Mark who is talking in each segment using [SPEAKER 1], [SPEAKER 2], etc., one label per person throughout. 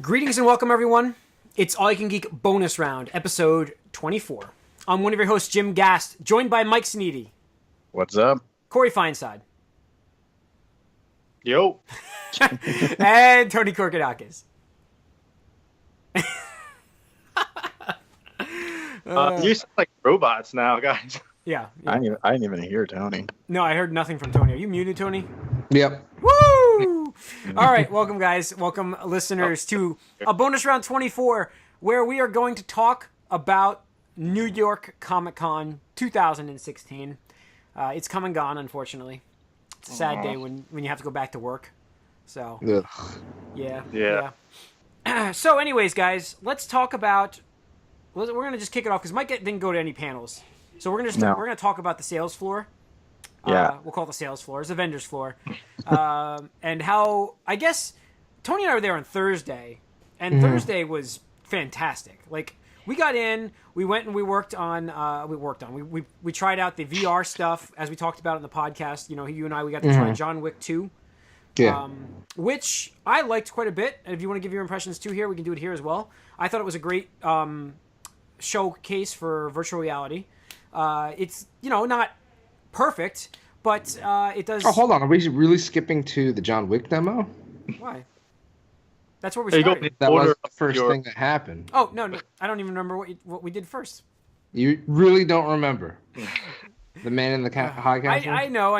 [SPEAKER 1] Greetings and welcome, everyone. It's All You Can Geek bonus round, episode 24. I'm one of your hosts, Jim Gast, joined by Mike Sneedy.
[SPEAKER 2] What's up?
[SPEAKER 1] Corey Feinside.
[SPEAKER 2] Yo.
[SPEAKER 1] And Tony Korkodakis.
[SPEAKER 2] You sound like robots now, guys.
[SPEAKER 1] Yeah.
[SPEAKER 3] I didn't even hear Tony.
[SPEAKER 1] No, I heard nothing from Tony. Are you muted, Tony?
[SPEAKER 3] Yep.
[SPEAKER 1] Woo! All right, welcome, guys. Welcome, listeners, to a bonus round 24, where we are going to talk about New York Comic Con 2016. It's come and gone, unfortunately. It's a sad day when you have to go back to work. So,
[SPEAKER 3] Ugh.
[SPEAKER 1] yeah. So, anyways, guys, let's talk about. We're gonna just kick it off because Mike didn't go to any panels, so we're gonna talk about the sales floor.
[SPEAKER 3] Yeah.
[SPEAKER 1] We'll call it the sales floor. It's the vendor's floor. And how, I guess, Tony and I were there on Thursday, and Thursday was fantastic. Like, we got in, we went and we tried out the VR stuff, as we talked about in the podcast. You know, you and I, we got to try John Wick 2.
[SPEAKER 3] Yeah.
[SPEAKER 1] Which I liked quite a bit. And if you want to give your impressions too here, we can do it here as well. I thought it was a great showcase for virtual reality. It's, not perfect, but it does.
[SPEAKER 3] Oh, hold on. Are we really skipping to the John Wick demo?
[SPEAKER 1] Why? That's where we
[SPEAKER 2] There you go.
[SPEAKER 1] started.
[SPEAKER 3] That was the first thing that happened.
[SPEAKER 1] Oh no, I don't even remember what we did first.
[SPEAKER 3] You really don't remember the man in the high castle?
[SPEAKER 1] I know.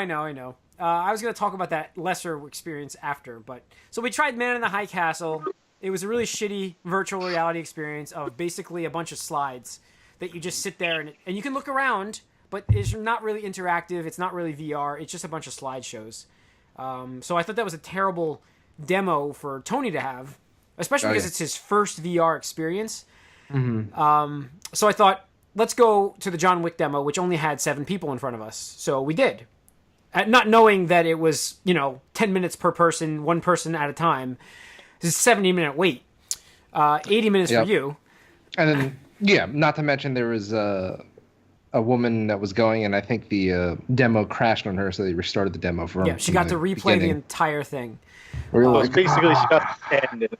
[SPEAKER 1] I was going to talk about that lesser experience after, but so we tried Man in the High Castle. It was a really shitty virtual reality experience of basically a bunch of slides that you just sit there and you can look around, but it's not really interactive. It's not really VR. It's just a bunch of slideshows. So I thought that was a terrible demo for Tony to have, especially because it's his first VR experience. So I thought, let's go to the John Wick demo, which only had 7 people in front of us. So we did. Not knowing that it was, 10 minutes per person, one person at a time. This is a 70-minute wait. 80 minutes for you.
[SPEAKER 3] And then, not to mention there was a woman that was going, and I think the demo crashed on her, so they restarted the demo for her.
[SPEAKER 1] Yeah, she got to replay the entire thing.
[SPEAKER 2] Basically, she got to end it.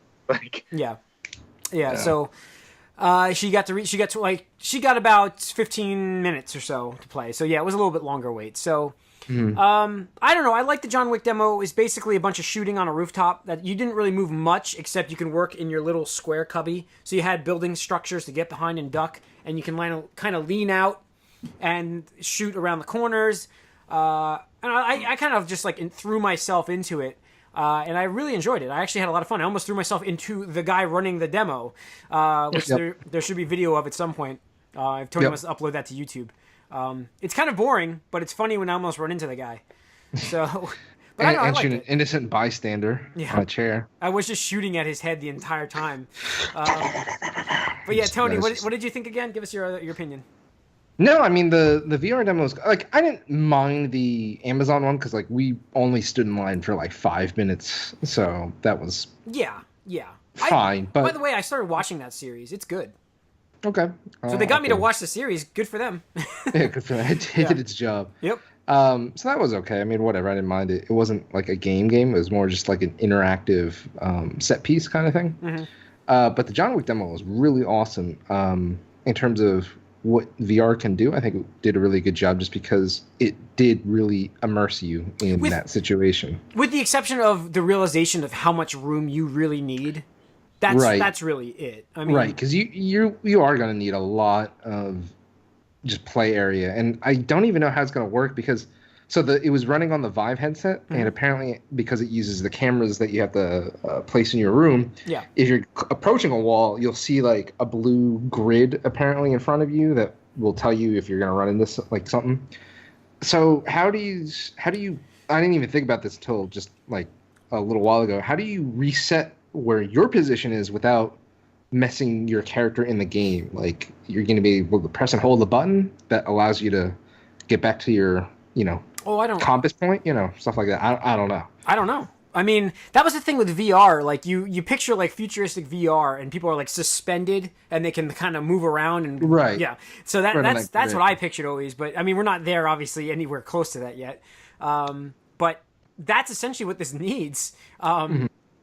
[SPEAKER 1] Yeah. So she got about 15 minutes or so to play. So yeah, it was a little bit longer wait. So I don't know. I like the John Wick demo. It's basically a bunch of shooting on a rooftop that you didn't really move much, except you can work in your little square cubby. So you had building structures to get behind and duck, and you can kind of lean out and shoot around the corners. And I kind of just threw myself into it. And I really enjoyed it. I actually had a lot of fun. I almost threw myself into the guy running the demo, which there should be video of at some point. If Tony wants to upload that to YouTube. It's kind of boring, but it's funny when I almost run into the guy. So, but I liked
[SPEAKER 3] shoot
[SPEAKER 1] it.
[SPEAKER 3] an innocent bystander on a chair.
[SPEAKER 1] I was just shooting at his head the entire time. But yeah, Tony, what did you think again? Give us your opinion.
[SPEAKER 3] No, I mean the VR demos. I didn't mind the Amazon one because we only stood in line for 5 minutes, so that was
[SPEAKER 1] By
[SPEAKER 3] fine. But
[SPEAKER 1] the way, I started watching that series. It's good.
[SPEAKER 3] Okay.
[SPEAKER 1] So they got me to watch the series. Good for them.
[SPEAKER 3] Yeah, good for that. It did its job.
[SPEAKER 1] Yep.
[SPEAKER 3] So that was okay. I mean, whatever. I didn't mind it. It wasn't like a game. It was more just like an interactive set piece kind of thing. But the John Wick demo was really awesome in terms of what VR can do. I think it did a really good job just because it did really immerse you in that situation.
[SPEAKER 1] With the exception of the realization of how much room you really need. That's really it. I mean,
[SPEAKER 3] right, because you are going to need a lot of just play area, and I don't even know how it's going to work because it was running on the Vive headset, and apparently because it uses the cameras that you have to place in your room. Yeah. If you're approaching a wall, you'll see a blue grid apparently in front of you that will tell you if you're going to run into something. So how do you? I didn't even think about this until just a little while ago. How do you reset where your position is without messing your character in the game? You're going to be able to press and hold the button that allows you to get back to your, compass point, stuff like that. I don't know.
[SPEAKER 1] I don't know. I mean, that was the thing with VR. You picture futuristic VR and people are suspended and they can kind of move around and
[SPEAKER 3] right.
[SPEAKER 1] Yeah. So that's what I pictured always. But I mean, we're not there obviously anywhere close to that yet. But that's essentially what this needs.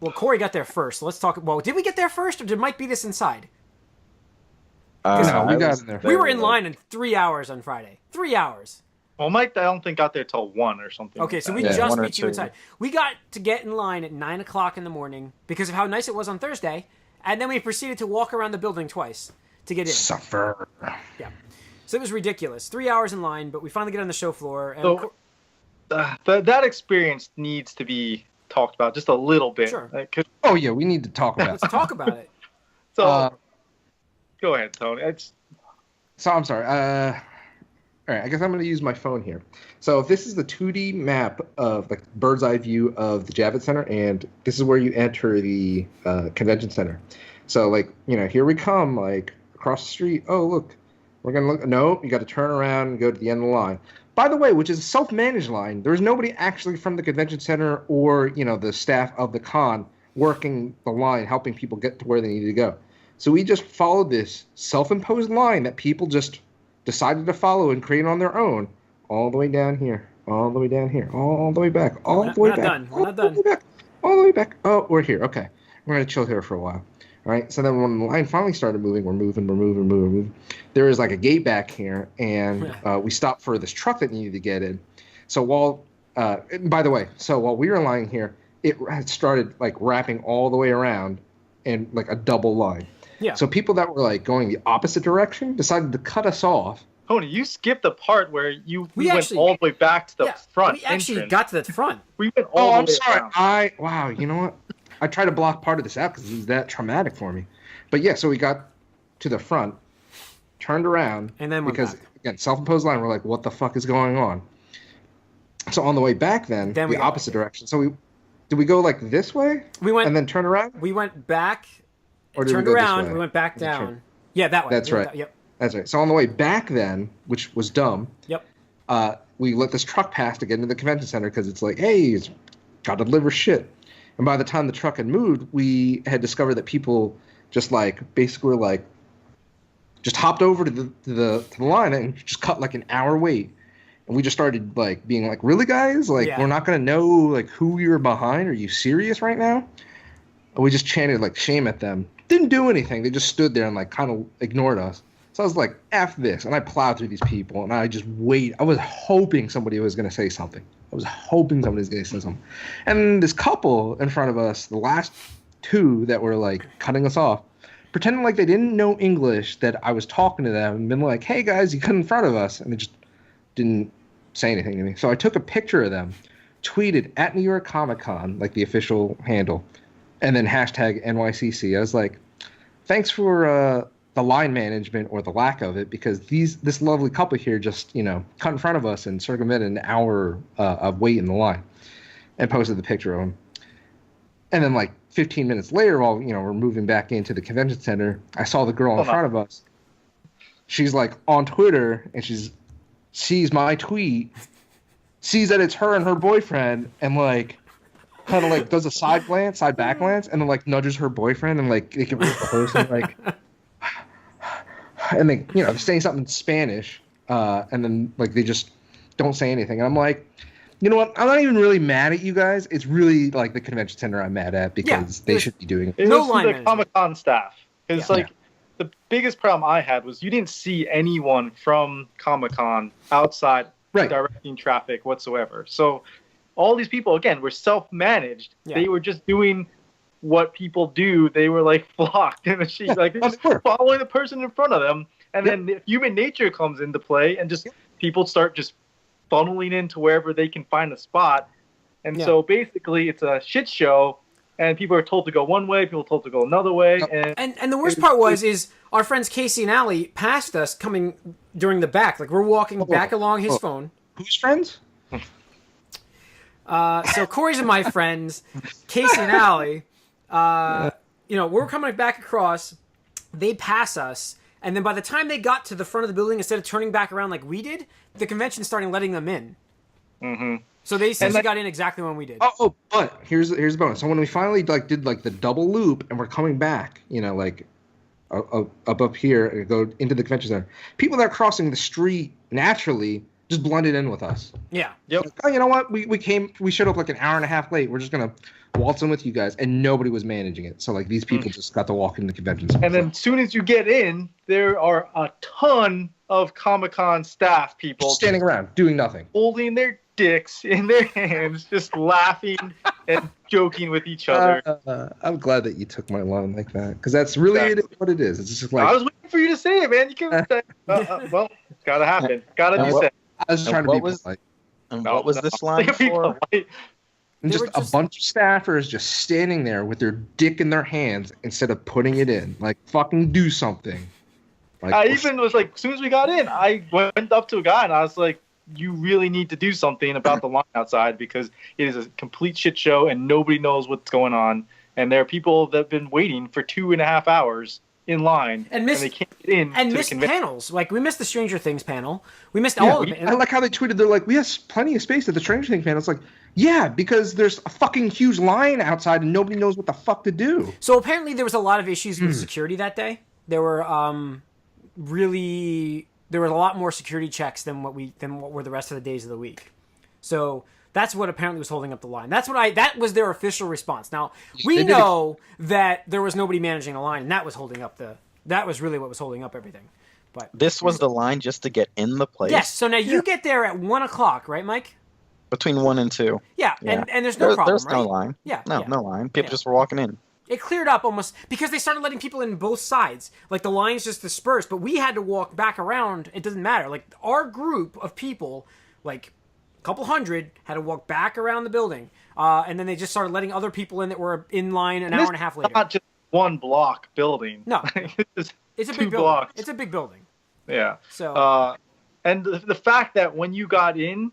[SPEAKER 1] Well, Corey got there first. So let's talk. Well, did we get there first, or did Mike beat us inside?
[SPEAKER 3] No, we
[SPEAKER 2] I
[SPEAKER 3] got
[SPEAKER 2] was
[SPEAKER 3] in there.
[SPEAKER 1] We were in
[SPEAKER 2] like-
[SPEAKER 1] line in 3 hours on Friday. 3 hours.
[SPEAKER 2] Well, Mike, I don't think got there till 1 or something.
[SPEAKER 1] Okay,
[SPEAKER 2] like
[SPEAKER 1] so
[SPEAKER 2] that.
[SPEAKER 1] we
[SPEAKER 4] Yeah,
[SPEAKER 1] just
[SPEAKER 4] 1 or
[SPEAKER 1] beat you
[SPEAKER 4] 2.
[SPEAKER 1] inside. We got to get in line at 9 o'clock in the morning because of how nice it was on Thursday, and then we proceeded to walk around the building twice to get in.
[SPEAKER 3] Suffer.
[SPEAKER 1] Yeah. So it was ridiculous. 3 hours in line, but we finally get on the show floor. And
[SPEAKER 2] So that experience needs to be talked about just a little bit.
[SPEAKER 1] Sure.
[SPEAKER 2] Like, 'cause-
[SPEAKER 3] Oh yeah, we need to talk about.
[SPEAKER 1] let's talk about it.
[SPEAKER 2] so go ahead, Tony.
[SPEAKER 3] So I'm sorry. All right, I guess I'm going to use my phone here. So this is the 2D map of like bird's eye view of the Javits Center, and this is where you enter the convention center. So like here we come, like across the street. Oh look, we're gonna look. No, you got to turn around and go to the end of the line. By the way, which is a self-managed line. There's nobody actually from the convention center or the staff of the con working the line, helping people get to where they need to go. So we just followed this self-imposed line that people just decided to follow and create on their own, all the way down here, all the way down here, all the way back, all the way back,
[SPEAKER 1] We're not done.
[SPEAKER 3] all the way back. Oh, we're here. Okay, we're gonna chill here for a while. All right. So then when the line finally started moving, we're moving. There is like a gate back here, and we stopped for this truck that needed to get in. So while, by the way, while we were lying here, it had started like wrapping all the way around, in like a double line.
[SPEAKER 1] Yeah.
[SPEAKER 3] So people that were like going the opposite direction decided to cut us off.
[SPEAKER 2] Tony, you skipped the part where we went
[SPEAKER 1] actually-
[SPEAKER 2] all the way back to the front.
[SPEAKER 1] We actually
[SPEAKER 2] entrance.
[SPEAKER 1] got to the front.
[SPEAKER 2] We went all the
[SPEAKER 3] I'm
[SPEAKER 2] way
[SPEAKER 3] sorry.
[SPEAKER 2] around.
[SPEAKER 3] Wow. You know what? I tried to block part of this out because it was that traumatic for me. But yeah, so we got to the front, turned around,
[SPEAKER 1] And then went
[SPEAKER 3] because
[SPEAKER 1] back.
[SPEAKER 3] again, self-imposed line. We're like, what the fuck is going on? So on the way back, then
[SPEAKER 1] Then we
[SPEAKER 3] the
[SPEAKER 1] got
[SPEAKER 3] opposite direction. So did we go like this way
[SPEAKER 1] We went
[SPEAKER 3] and then turn around?
[SPEAKER 1] We went back,
[SPEAKER 3] Or did we
[SPEAKER 1] turned
[SPEAKER 3] go this
[SPEAKER 1] around,
[SPEAKER 3] way?
[SPEAKER 1] we went back
[SPEAKER 3] Is it true?
[SPEAKER 1] down. Yeah, that way.
[SPEAKER 3] That's
[SPEAKER 1] We went
[SPEAKER 3] right.
[SPEAKER 1] that- Yep.
[SPEAKER 3] That's right. So on the way back, then, which was dumb.
[SPEAKER 1] Yep.
[SPEAKER 3] We let this truck pass to get into the convention center because it's like, hey, it's got to deliver shit. And by the time the truck had moved, we had discovered that people just like basically were like just hopped over to the line and just cut like an hour wait. And we just started like being like, really, guys? Like,
[SPEAKER 1] Yeah.
[SPEAKER 3] we're not gonna know like who you're behind. Are you serious right now? And we just chanted like shame at them. Didn't do anything. They just stood there and like kind of ignored us. So I was like, F this. And I plowed through these people and I just wait. I was hoping somebody was going to say something. I was hoping somebody was going to say something. And this couple in front of us, the last two that were like cutting us off, pretending like they didn't know English, that I was talking to them and been like, hey guys, you cut in front of us. And they just didn't say anything to me. So I took a picture of them, tweeted at New York Comic Con, like the official handle, and then hashtag NYCC. I was like, thanks for the line management or the lack of it, because this lovely couple here just cut in front of us and circumvented an hour of wait in the line, and posted the picture of them. And then like 15 minutes later, while we're moving back into the convention center, I saw the girl in front of us. She's like on Twitter and sees my tweet, sees that it's her and her boyfriend, and like kind of like does a side back glance, and then like nudges her boyfriend, and like they get real close and like. And they, they're saying something in Spanish, and then like they just don't say anything. And I'm like, you know what? I'm not even really mad at you guys. It's really like the convention center I'm mad at, because they should be doing it.
[SPEAKER 2] It
[SPEAKER 1] No
[SPEAKER 2] was
[SPEAKER 1] line
[SPEAKER 2] the
[SPEAKER 1] management.
[SPEAKER 2] Comic-Con staff. Because
[SPEAKER 1] Yeah.
[SPEAKER 2] like the biggest problem I had was you didn't see anyone from Comic-Con outside
[SPEAKER 3] Right.
[SPEAKER 2] directing traffic whatsoever. So all these people, again, were self-managed.
[SPEAKER 1] Yeah.
[SPEAKER 2] They were just doing what people do. They were like flocked in the sheet, like they're just
[SPEAKER 3] of course.
[SPEAKER 2] following the person in front of them. And then the human nature comes into play, and just people start just funneling into wherever they can find a spot. And so basically it's a shit show, and people are told to go one way, people are told to go another way.
[SPEAKER 1] And the worst part is our friends Casey and Allie passed us coming during the back. Like, we're walking back along his phone.
[SPEAKER 3] Who's friends?
[SPEAKER 1] So Corey's and my friends, Casey and Allie, we're coming back across. They pass us. And then by the time they got to the front of the building, instead of turning back around like we did, the convention started letting them in.
[SPEAKER 2] Mm-hmm.
[SPEAKER 1] So they essentially got in exactly when we did.
[SPEAKER 3] But here's the bonus. So when we finally like did like the double loop and we're coming back, like up here and go into the convention center, people that are crossing the street naturally just blended in with us.
[SPEAKER 1] Yeah.
[SPEAKER 2] Yep.
[SPEAKER 3] Like, oh, you know what? We showed up like an hour and a half late. We're just gonna waltz in with you guys, and nobody was managing it. So like these people just got to walk into the convention center.
[SPEAKER 2] And then as soon as you get in, there are a ton of Comic-Con staff people
[SPEAKER 3] just standing around doing nothing,
[SPEAKER 2] holding their dicks in their hands, just laughing and joking with each other.
[SPEAKER 3] I'm glad that you took my line like that, because that's really what it is. It's just like
[SPEAKER 2] I was waiting for you to say it, man. You can say, well, it's gotta happen. Gotta be said.
[SPEAKER 3] I was trying to be polite.
[SPEAKER 4] And what was this line for?
[SPEAKER 3] And just a bunch of staffers just standing there with their dick in their hands instead of putting it in. Like, fucking do something. Like,
[SPEAKER 2] I even was like, as soon as we got in, I went up to a guy and I was like, you really need to do something about the line outside, because it is a complete shit show and nobody knows what's going on. And there are people that have been waiting for 2.5 hours in line
[SPEAKER 1] and
[SPEAKER 2] they can't get in.
[SPEAKER 1] And missed panels. Like, we missed the Stranger Things panel. We missed all of it.
[SPEAKER 3] I like how they tweeted, they're like, we have plenty of space at the Stranger Things panel. It's like, yeah, because there's a fucking huge line outside and nobody knows what the fuck to do.
[SPEAKER 1] So apparently there was a lot of issues with security that day. There were there was a lot more security checks than what were the rest of the days of the week. So that's what apparently was holding up the line. That was their official response. Now, we know that there was nobody managing the line, and that was really what was holding up everything. But
[SPEAKER 4] this was the line just to get in the place?
[SPEAKER 1] Yes. So now you get there at 1 o'clock, right, Mike?
[SPEAKER 4] Between 1 and 2.
[SPEAKER 1] Yeah. And there's no problem,
[SPEAKER 4] there's
[SPEAKER 1] right?
[SPEAKER 4] no line.
[SPEAKER 1] Yeah.
[SPEAKER 4] No line. People just were walking in.
[SPEAKER 1] It cleared up almost because they started letting people in both sides. Like, the lines just dispersed, but we had to walk back around. It doesn't matter. Like, our group of people, like a couple hundred, had to walk back around the building. And then they just started letting other people in that were in line an hour and a half later.
[SPEAKER 2] Not just one block building.
[SPEAKER 1] No.
[SPEAKER 2] It's
[SPEAKER 1] a
[SPEAKER 2] two
[SPEAKER 1] big building.
[SPEAKER 2] blocks.
[SPEAKER 1] It's a big building.
[SPEAKER 2] Yeah.
[SPEAKER 1] So.
[SPEAKER 2] And the fact that when you got in,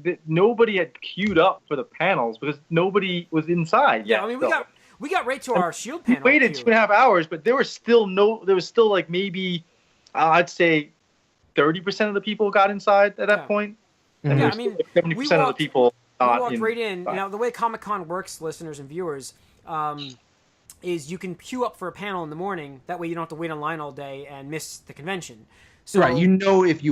[SPEAKER 2] that nobody had queued up for the panels because nobody was inside yet.
[SPEAKER 1] Yeah, I mean, we got right to our Shield panel.
[SPEAKER 2] We waited 2.5 hours, but there was still like maybe I'd say 30% of the people got inside at that point. And
[SPEAKER 1] yeah, I mean,
[SPEAKER 2] 70% of the people
[SPEAKER 1] walked right in. Now, the way Comic-Con works, listeners and viewers, is you can queue up for a panel in the morning. That way you don't have to wait online all day and miss the convention. So,
[SPEAKER 3] right, if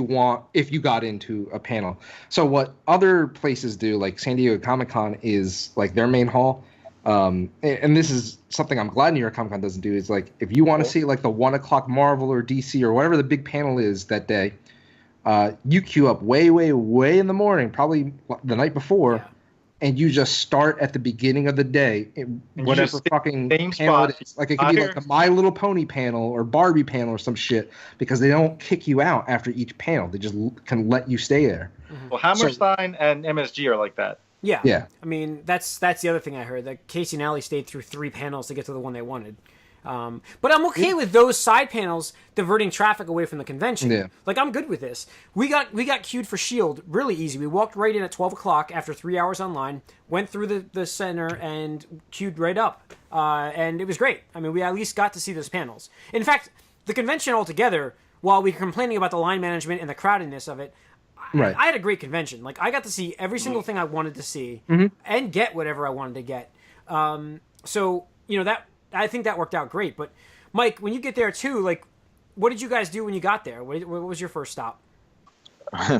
[SPEAKER 3] you got into a panel. So what other places do, like San Diego Comic-Con, is like their main hall. And this is something I'm glad New York Comic Con doesn't do, is like if you want to see like the 1 o'clock Marvel or DC or whatever the big panel is that day, you queue up way in the morning, probably the night before, and you just start at the beginning of the day, whatever fucking panel it is. Like it could be like the My Little Pony panel or Barbie panel or some shit, because they don't kick you out after each panel. They just can let you stay there.
[SPEAKER 2] Well, Hammerstein and MSG are like that.
[SPEAKER 1] Yeah. I mean, that's the other thing I heard, that Casey and Allie stayed through 3 panels to get to the one they wanted. But I'm okay with those side panels diverting traffic away from the convention.
[SPEAKER 3] Yeah.
[SPEAKER 1] Like, I'm good with this. We got queued for Shield really easy. We walked right in at 12 o'clock after 3 hours online, went through the center and queued right up. And it was great. I mean, we at least got to see those panels. In fact, the convention altogether, while we were complaining about the line management and the crowdedness of it,
[SPEAKER 3] Right.
[SPEAKER 1] I had a great convention. Like, I got to see every single thing I wanted to see and get whatever I wanted to get. So, that I think that worked out great. But, Mike, when you get there, too, like, what did you guys do when you got there? What was your first stop?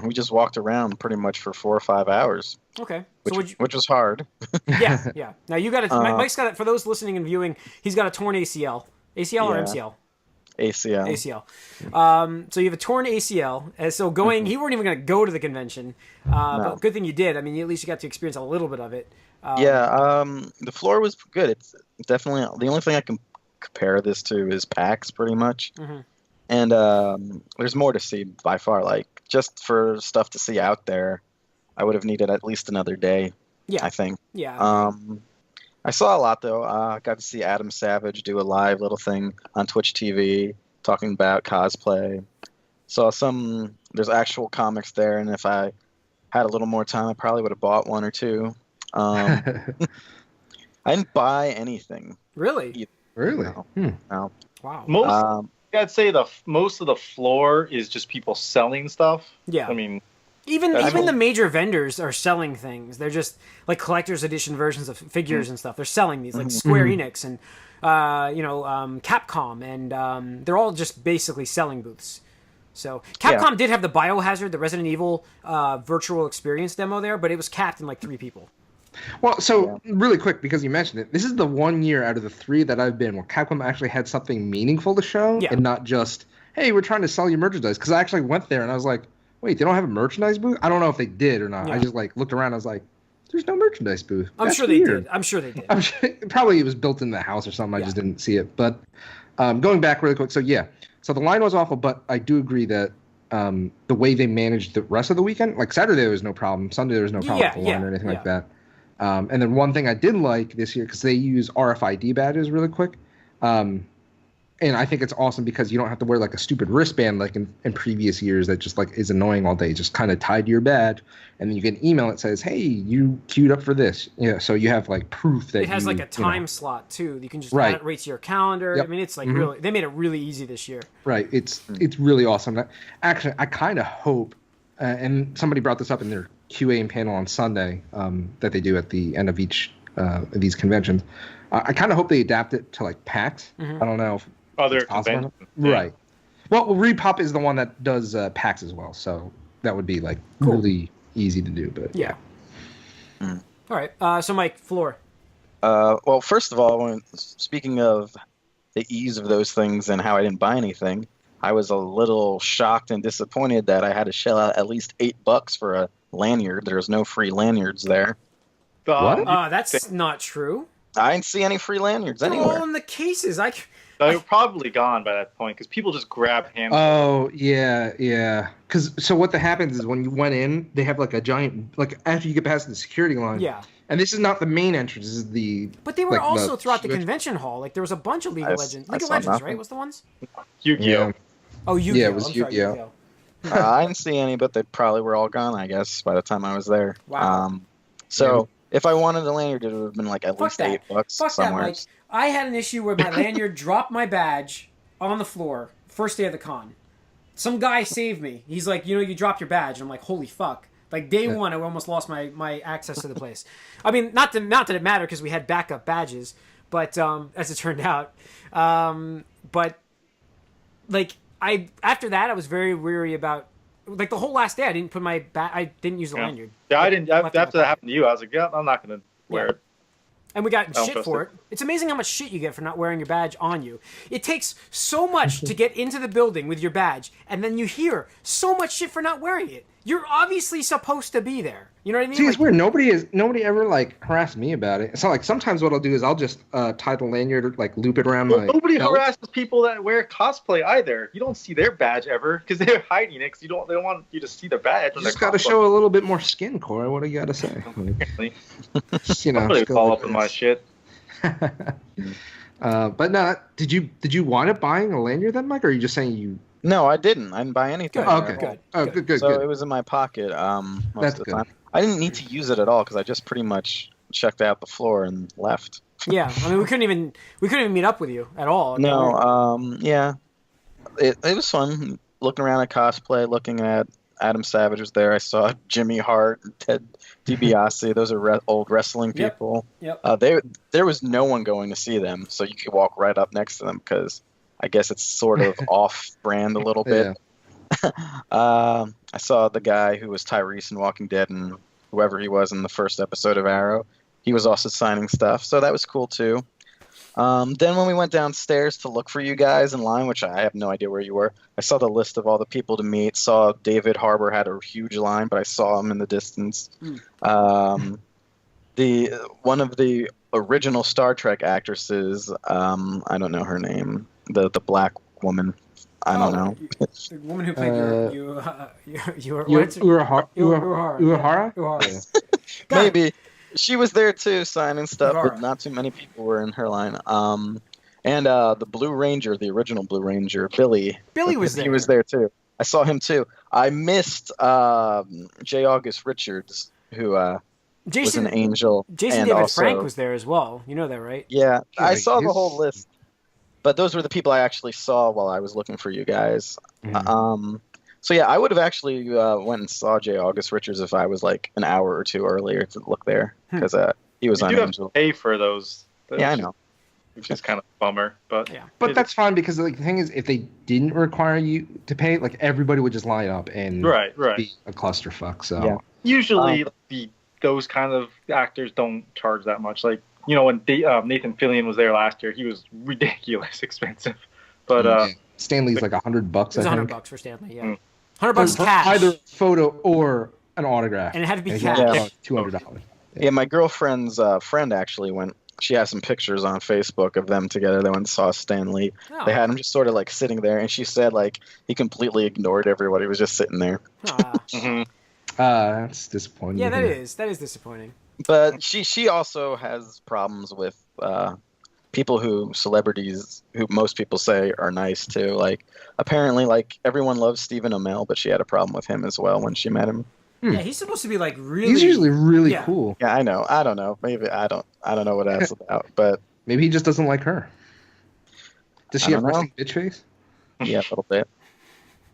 [SPEAKER 4] We just walked around pretty much for 4 or 5 hours.
[SPEAKER 1] Okay.
[SPEAKER 4] Which was hard.
[SPEAKER 1] Yeah. Now, you got Mike's got it. For those listening and viewing, he's got a torn ACL. ACL or MCL?
[SPEAKER 4] ACL.
[SPEAKER 1] So you have a torn ACL. And so you weren't even going to go to the convention. But good thing you did. I mean, at least you got to experience a little bit of it.
[SPEAKER 4] The floor was good. It's definitely the only thing I can compare this to is PAX, pretty much. And there's more to see by far. Like, just for stuff to see out there, I would have needed at least another day. I think. I saw a lot, though. I got to see Adam Savage do a live little thing on Twitch TV talking about cosplay. Saw there's actual comics there, and if I had a little more time, I probably would have bought 1 or 2. I didn't buy anything.
[SPEAKER 1] Really?
[SPEAKER 3] Really?
[SPEAKER 4] No.
[SPEAKER 1] Wow.
[SPEAKER 2] I'd say most of the floor is just people selling stuff.
[SPEAKER 1] Yeah.
[SPEAKER 2] I mean,
[SPEAKER 1] even the major vendors are selling things. They're just like collector's edition versions of figures and stuff. They're selling these, like Square Enix and Capcom, and they're all just basically selling booths. So Capcom did have the Biohazard, the Resident Evil virtual experience demo there, but it was capped in like 3 people.
[SPEAKER 3] Well, so really quick, because you mentioned it, this is the 1 year out of the 3 that I've been where Capcom actually had something meaningful to show, and not just, hey, we're trying to sell you merchandise. Because I actually went there and I was like, wait, they don't have a merchandise booth? I don't know if they did or not. I just like looked around. I was like, there's no merchandise booth.
[SPEAKER 1] I'm sure they did. I'm sure they did.
[SPEAKER 3] Probably it was built in the house or something. I just didn't see it. But going back really quick, so the line was awful, but I do agree that the way they managed the rest of the weekend, like Saturday there was no problem, Sunday there was no problem with the line or anything like that. And then one thing I did like this year, because they use RFID badges really quick, and I think it's awesome because you don't have to wear like a stupid wristband like in previous years that just like is annoying all day. Just kind of tied to your badge, and then you get an email that says, "Hey, you queued up for this." So you have like proof that
[SPEAKER 1] it has like a time slot too. You can just add it right to your calendar. I mean, it's like really they made it really easy this year. Right.
[SPEAKER 3] It's really awesome. Actually, I kind of hope, and somebody brought this up in their QA and panel on Sunday that they do at the end of each of these conventions. I kind of hope they adapt it to like PAX. I don't know if
[SPEAKER 2] other conventions.
[SPEAKER 3] Right. Well, Repop is the one that does PAX as well, so that would be like really easy to do. But
[SPEAKER 1] all right. So Mike, floor.
[SPEAKER 4] Well, first of all, speaking of the ease of those things and how I didn't buy anything, I was a little shocked and disappointed that I had to shell out at least $8 for a lanyard. There's no free lanyards there.
[SPEAKER 3] What?
[SPEAKER 1] That's not true.
[SPEAKER 4] I didn't see any free lanyards anywhere.
[SPEAKER 1] They're all in the cases.
[SPEAKER 2] They're probably gone by that point because people just grab handfuls.
[SPEAKER 3] Oh, yeah. So what happens is when you went in, they have like a giant, like after you get past the security line.
[SPEAKER 1] Yeah.
[SPEAKER 3] And this is not the main entrance. This is the.
[SPEAKER 1] But they were like also throughout the convention hall. Like there was a bunch of League of Legends. League of Legends, right? What's the ones?
[SPEAKER 2] Yu-Gi-Oh.
[SPEAKER 3] Yeah.
[SPEAKER 1] Oh, Yu-Gi-Oh.
[SPEAKER 3] Yeah, it was Yu-Gi-Oh.
[SPEAKER 4] I didn't see any, but they probably were all gone, I guess, by the time I was there.
[SPEAKER 1] Wow.
[SPEAKER 4] If I wanted a lanyard, it would have been like at least $8 somewhere.
[SPEAKER 1] That, Mike. I had an issue where my lanyard dropped my badge on the floor first day of the con. Some guy saved me. He's like, you dropped your badge. And I'm like, holy fuck. Like day one, I almost lost my access to the place. I mean, not that it mattered because we had backup badges, but as it turned out, but like after that, I was very weary about. Like the whole last day, I didn't put I didn't use the lanyard.
[SPEAKER 2] Yeah, I didn't. After that happened to you, I was like, I'm not going to wear it.
[SPEAKER 1] And we got shit for it. It's amazing how much shit you get for not wearing your badge on you. It takes so much to get into the building with your badge, and then you hear so much shit for not wearing it. You're obviously supposed to be there. You know what I mean?
[SPEAKER 3] See, it's weird. Nobody ever like harassed me about it. So like sometimes what I'll do is I'll just tie the lanyard or like loop it around my.
[SPEAKER 2] Nobody
[SPEAKER 3] belt.
[SPEAKER 2] harasses people that wear cosplay either. You don't see their badge ever because they're hiding it. Because they don't want you to see their badge.
[SPEAKER 3] You just got to show a little bit more skin, Corey. What do you got to say?
[SPEAKER 2] Somebody follow up on my shit.
[SPEAKER 3] But no, did you wind up buying a lanyard then, Mike, or are you just saying you?
[SPEAKER 4] No, I didn't. I didn't buy anything.
[SPEAKER 3] Oh, okay. Good. Oh, good.
[SPEAKER 4] So it was in my pocket most of the time. I didn't need to use it at all because I just pretty much checked out the floor and left.
[SPEAKER 1] Yeah, I mean we couldn't even meet up with you at all.
[SPEAKER 4] No, yeah, it was fun looking around at cosplay, looking at Adam Savage was there. I saw Jimmy Hart, Ted DiBiase. Those are old wrestling people.
[SPEAKER 1] Yep.
[SPEAKER 4] There was no one going to see them, so you could walk right up next to them because I guess it's sort of off-brand a little bit. I saw the guy who was Tyrese in Walking Dead and whoever he was in the first episode of Arrow. He was also signing stuff, so that was cool too. Then when we went downstairs to look for you guys in line, which I have no idea where you were, I saw the list of all the people to meet. Saw David Harbour had a huge line, but I saw him in the distance. One of the original Star Trek actresses, I don't know her name, the black woman. I don't know.
[SPEAKER 1] The woman who played
[SPEAKER 3] Urahara?
[SPEAKER 4] Maybe. She was there too, signing stuff, but not too many people were in her line. And the Blue Ranger, the original Blue Ranger, Billy.
[SPEAKER 1] Billy was there.
[SPEAKER 4] He was there too. I saw him too. I missed J. August Richards, who was an angel.
[SPEAKER 1] Jason David Frank was there as well. You know that, right?
[SPEAKER 4] Yeah, I saw the whole list. But those were the people I actually saw while I was looking for you guys. So yeah, I would have actually went and saw J. August Richards if I was like an hour or two earlier to look there because he was on
[SPEAKER 2] Angel. You do have to pay for those.
[SPEAKER 4] Yeah, I know.
[SPEAKER 2] which is kind of a bummer. But
[SPEAKER 1] Yeah.
[SPEAKER 3] But that's fine because like the thing is, if they didn't require you to pay, like everybody would just line up and
[SPEAKER 2] right.
[SPEAKER 3] be a clusterfuck. So
[SPEAKER 4] Yeah.
[SPEAKER 2] Usually those kind of actors don't charge that much. Like when Nathan Fillion was there last year, he was ridiculous expensive. But
[SPEAKER 3] Stanley's like $100.
[SPEAKER 1] It's $100 for Stanley. Yeah, $100
[SPEAKER 3] for
[SPEAKER 1] cash.
[SPEAKER 3] either a photo or an autograph,
[SPEAKER 1] And it had to be
[SPEAKER 3] and
[SPEAKER 1] cash.
[SPEAKER 3] $200.
[SPEAKER 4] Yeah, my girlfriend's friend actually went. She has some pictures on Facebook of them together. They went and saw Stanley.
[SPEAKER 1] Oh.
[SPEAKER 4] They had him just sort of like sitting there, and she said like he completely ignored everybody. He was just sitting there.
[SPEAKER 2] mhm.
[SPEAKER 3] That's disappointing.
[SPEAKER 1] Yeah,
[SPEAKER 3] to
[SPEAKER 1] that
[SPEAKER 3] hear.
[SPEAKER 1] is disappointing.
[SPEAKER 4] But she also has problems with celebrities who most people say are nice too. Like apparently, like everyone loves Stephen Amell, but she had a problem with him as well when she met him.
[SPEAKER 1] Yeah, he's supposed to be like really.
[SPEAKER 3] He's usually really
[SPEAKER 1] Yeah.
[SPEAKER 3] cool.
[SPEAKER 4] Yeah, I know. I don't know. Maybe I don't know what that's about. But
[SPEAKER 3] Maybe he just doesn't like her. Does she
[SPEAKER 4] I
[SPEAKER 3] have
[SPEAKER 4] don't know.
[SPEAKER 3] resting bitch face?
[SPEAKER 4] yeah, a little bit.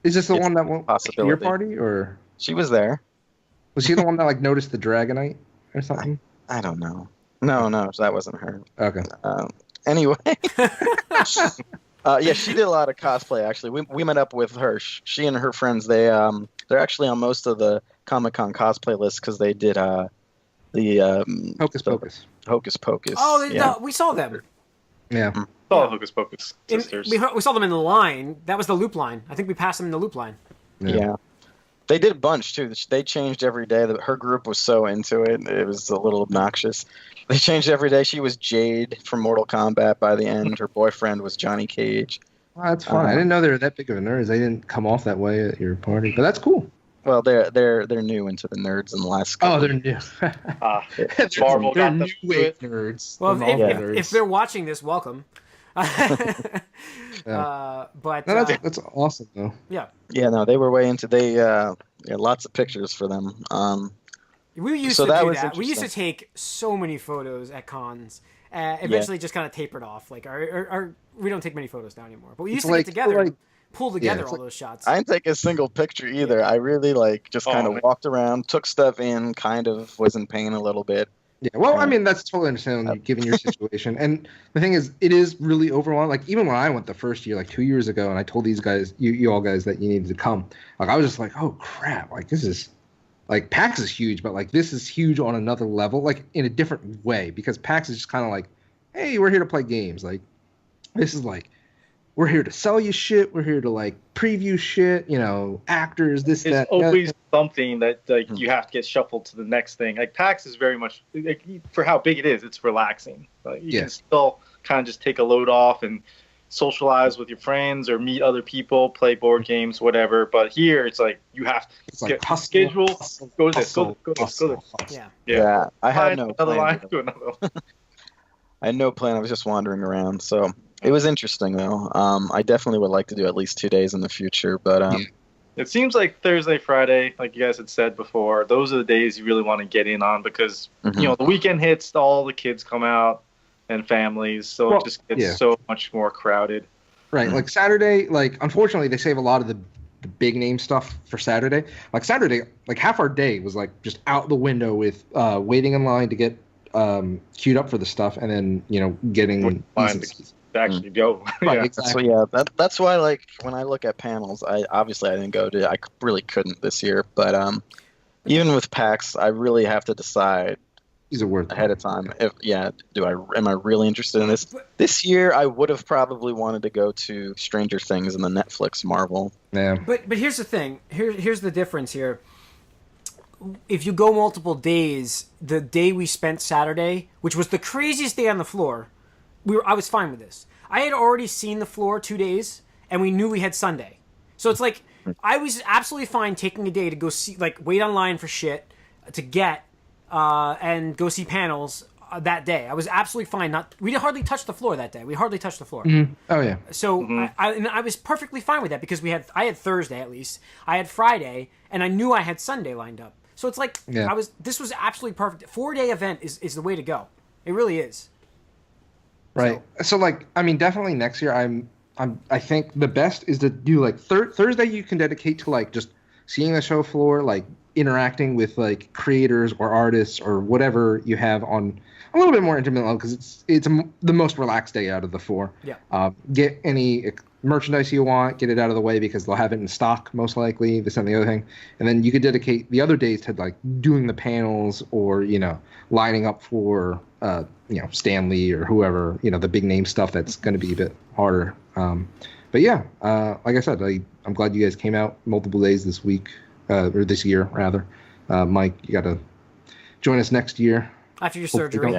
[SPEAKER 3] Is this the
[SPEAKER 4] It's
[SPEAKER 3] one that went to
[SPEAKER 4] possibility.
[SPEAKER 3] your party, or
[SPEAKER 4] She was there.
[SPEAKER 3] was she the one that like noticed the Dragonite or something?
[SPEAKER 4] I don't know. No, that wasn't her.
[SPEAKER 3] Okay.
[SPEAKER 4] Anyway, yeah, she did a lot of cosplay. Actually, we met up with her. She and her friends. They're actually on most of the Comic-Con cosplay lists because they did the
[SPEAKER 3] Hocus Pocus.
[SPEAKER 4] Hocus Pocus.
[SPEAKER 1] Oh,
[SPEAKER 4] yeah.
[SPEAKER 1] we saw them.
[SPEAKER 3] Yeah.
[SPEAKER 2] All Hocus Pocus sisters.
[SPEAKER 1] We saw them in the line. That was the loop line. I think we passed them in the loop line.
[SPEAKER 4] Yeah. They did a bunch too. They changed every day. Her group was so into it. It was a little obnoxious. They changed every day. She was Jade from Mortal Kombat by the end. Her boyfriend was Johnny Cage.
[SPEAKER 3] Well, that's fine. I didn't know they were that big of nerds. They didn't come off that way at your party, but that's cool.
[SPEAKER 4] Well, they're new into the nerds in the last couple.
[SPEAKER 3] Oh, they're new.
[SPEAKER 2] Marvel
[SPEAKER 3] they're
[SPEAKER 2] got them
[SPEAKER 3] new
[SPEAKER 2] to
[SPEAKER 3] wave
[SPEAKER 2] it.
[SPEAKER 3] nerds.
[SPEAKER 1] Well,
[SPEAKER 3] They're Marvel
[SPEAKER 1] if
[SPEAKER 3] nerds.
[SPEAKER 1] they're watching this, welcome. But
[SPEAKER 3] No, that's awesome though.
[SPEAKER 1] yeah,
[SPEAKER 4] Yeah, no, they were way into. Lots of pictures for them.
[SPEAKER 1] we used
[SPEAKER 4] So
[SPEAKER 1] to
[SPEAKER 4] that
[SPEAKER 1] do
[SPEAKER 4] was
[SPEAKER 1] that. We used to
[SPEAKER 4] interesting.
[SPEAKER 1] take so many photos at cons. Eventually, just kind of tapered off. Like our we don't take many photos now anymore. But we used to
[SPEAKER 3] like-
[SPEAKER 1] get together,
[SPEAKER 3] like-
[SPEAKER 1] and pull together
[SPEAKER 3] it's
[SPEAKER 1] all
[SPEAKER 3] like-
[SPEAKER 1] those shots.
[SPEAKER 4] I didn't take a single picture either. I really just kind of
[SPEAKER 2] man.
[SPEAKER 4] walked around, took stuff in, kind of was in pain a little bit.
[SPEAKER 3] Yeah, well, I mean, that's totally understandable given your situation. And the thing is, it is really overwhelming. Like, even when I went the first year, like 2 years ago, and I told these guys, you all guys, that you needed to come, like, I was just like, oh, crap. Like, this is, like, PAX is huge, but, like, this is huge on another level, like, in a different way. Because PAX is just kind of like, hey, we're here to play games. Like, this is like, we're here to sell you shit. We're here to, like, preview shit, actors, this,
[SPEAKER 2] It's
[SPEAKER 3] that.
[SPEAKER 2] always
[SPEAKER 3] that.
[SPEAKER 2] something that you have to get shuffled to the next thing. Like PAX is very much for how big it is. It's relaxing. Like, you can still kind of just take a load off and socialize with your friends or meet other people, play board games, whatever. But here it's like you have to
[SPEAKER 3] It's like
[SPEAKER 2] get
[SPEAKER 3] hustle,
[SPEAKER 2] schedule.
[SPEAKER 3] hustle,
[SPEAKER 2] Go to this.
[SPEAKER 3] hustle,
[SPEAKER 2] Go to this. Go to this.
[SPEAKER 3] hustle.
[SPEAKER 1] Yeah.
[SPEAKER 4] Yeah, I had
[SPEAKER 2] Line,
[SPEAKER 4] no
[SPEAKER 2] another
[SPEAKER 4] plan.
[SPEAKER 2] line to another one.
[SPEAKER 4] I had no plan. I was just wandering around. So it was interesting, though. I definitely would like to do at least 2 days in the future. But
[SPEAKER 2] It seems like Thursday, Friday, like you guys had said before, those are the days you really want to get in on because
[SPEAKER 4] Mhm.
[SPEAKER 2] the weekend hits, all the kids come out and families, so it just gets so much more crowded.
[SPEAKER 3] Right, like Saturday, like unfortunately they save a lot of the big name stuff for Saturday. Like Saturday, like half our day was like just out the window with waiting in line to get queued up for the stuff, and then getting
[SPEAKER 2] Line to actually go.
[SPEAKER 3] Right,
[SPEAKER 2] Yeah.
[SPEAKER 3] exactly.
[SPEAKER 4] So that's why when I look at panels, I didn't go to. I really couldn't this year, but even with PAX, I really have to decide
[SPEAKER 3] These are worth
[SPEAKER 4] ahead of time. Am I really interested in this? This year, I would have probably wanted to go to Stranger Things and the Netflix Marvel.
[SPEAKER 3] Yeah.
[SPEAKER 1] But here's the thing. Here's the difference here. If you go multiple days, the day we spent Saturday, which was the craziest day on the floor, I was fine with this. I had already seen the floor 2 days, and we knew we had Sunday. So it's like I was absolutely fine taking a day to go see, like, wait online for shit to get and go see panels that day. I was absolutely fine. We hardly touched the floor that day. We hardly touched the floor.
[SPEAKER 3] Mm-hmm. Oh yeah.
[SPEAKER 1] So I was perfectly fine with that because I had Thursday at least, I had Friday, and I knew I had Sunday lined up. So it's like this was absolutely perfect. 4-day event is the way to go. It really is.
[SPEAKER 3] Right. So like, I mean, definitely next year, I think the best is to do like Thursday. You can dedicate to like just seeing the show floor, like interacting with like creators or artists or whatever you have on a little bit more intimate level, because the most relaxed day out of the 4.
[SPEAKER 1] Yeah.
[SPEAKER 3] Get any merchandise you want, get it out of the way because they'll have it in stock most likely, this and the other thing, and then you could dedicate the other days to like doing the panels or lining up for Stan Lee or whoever, the big name stuff that's going to be a bit harder. But yeah, like I said, I'm glad you guys came out multiple days this week, or this year rather. Mike, you got to join us next year
[SPEAKER 1] After your surgery.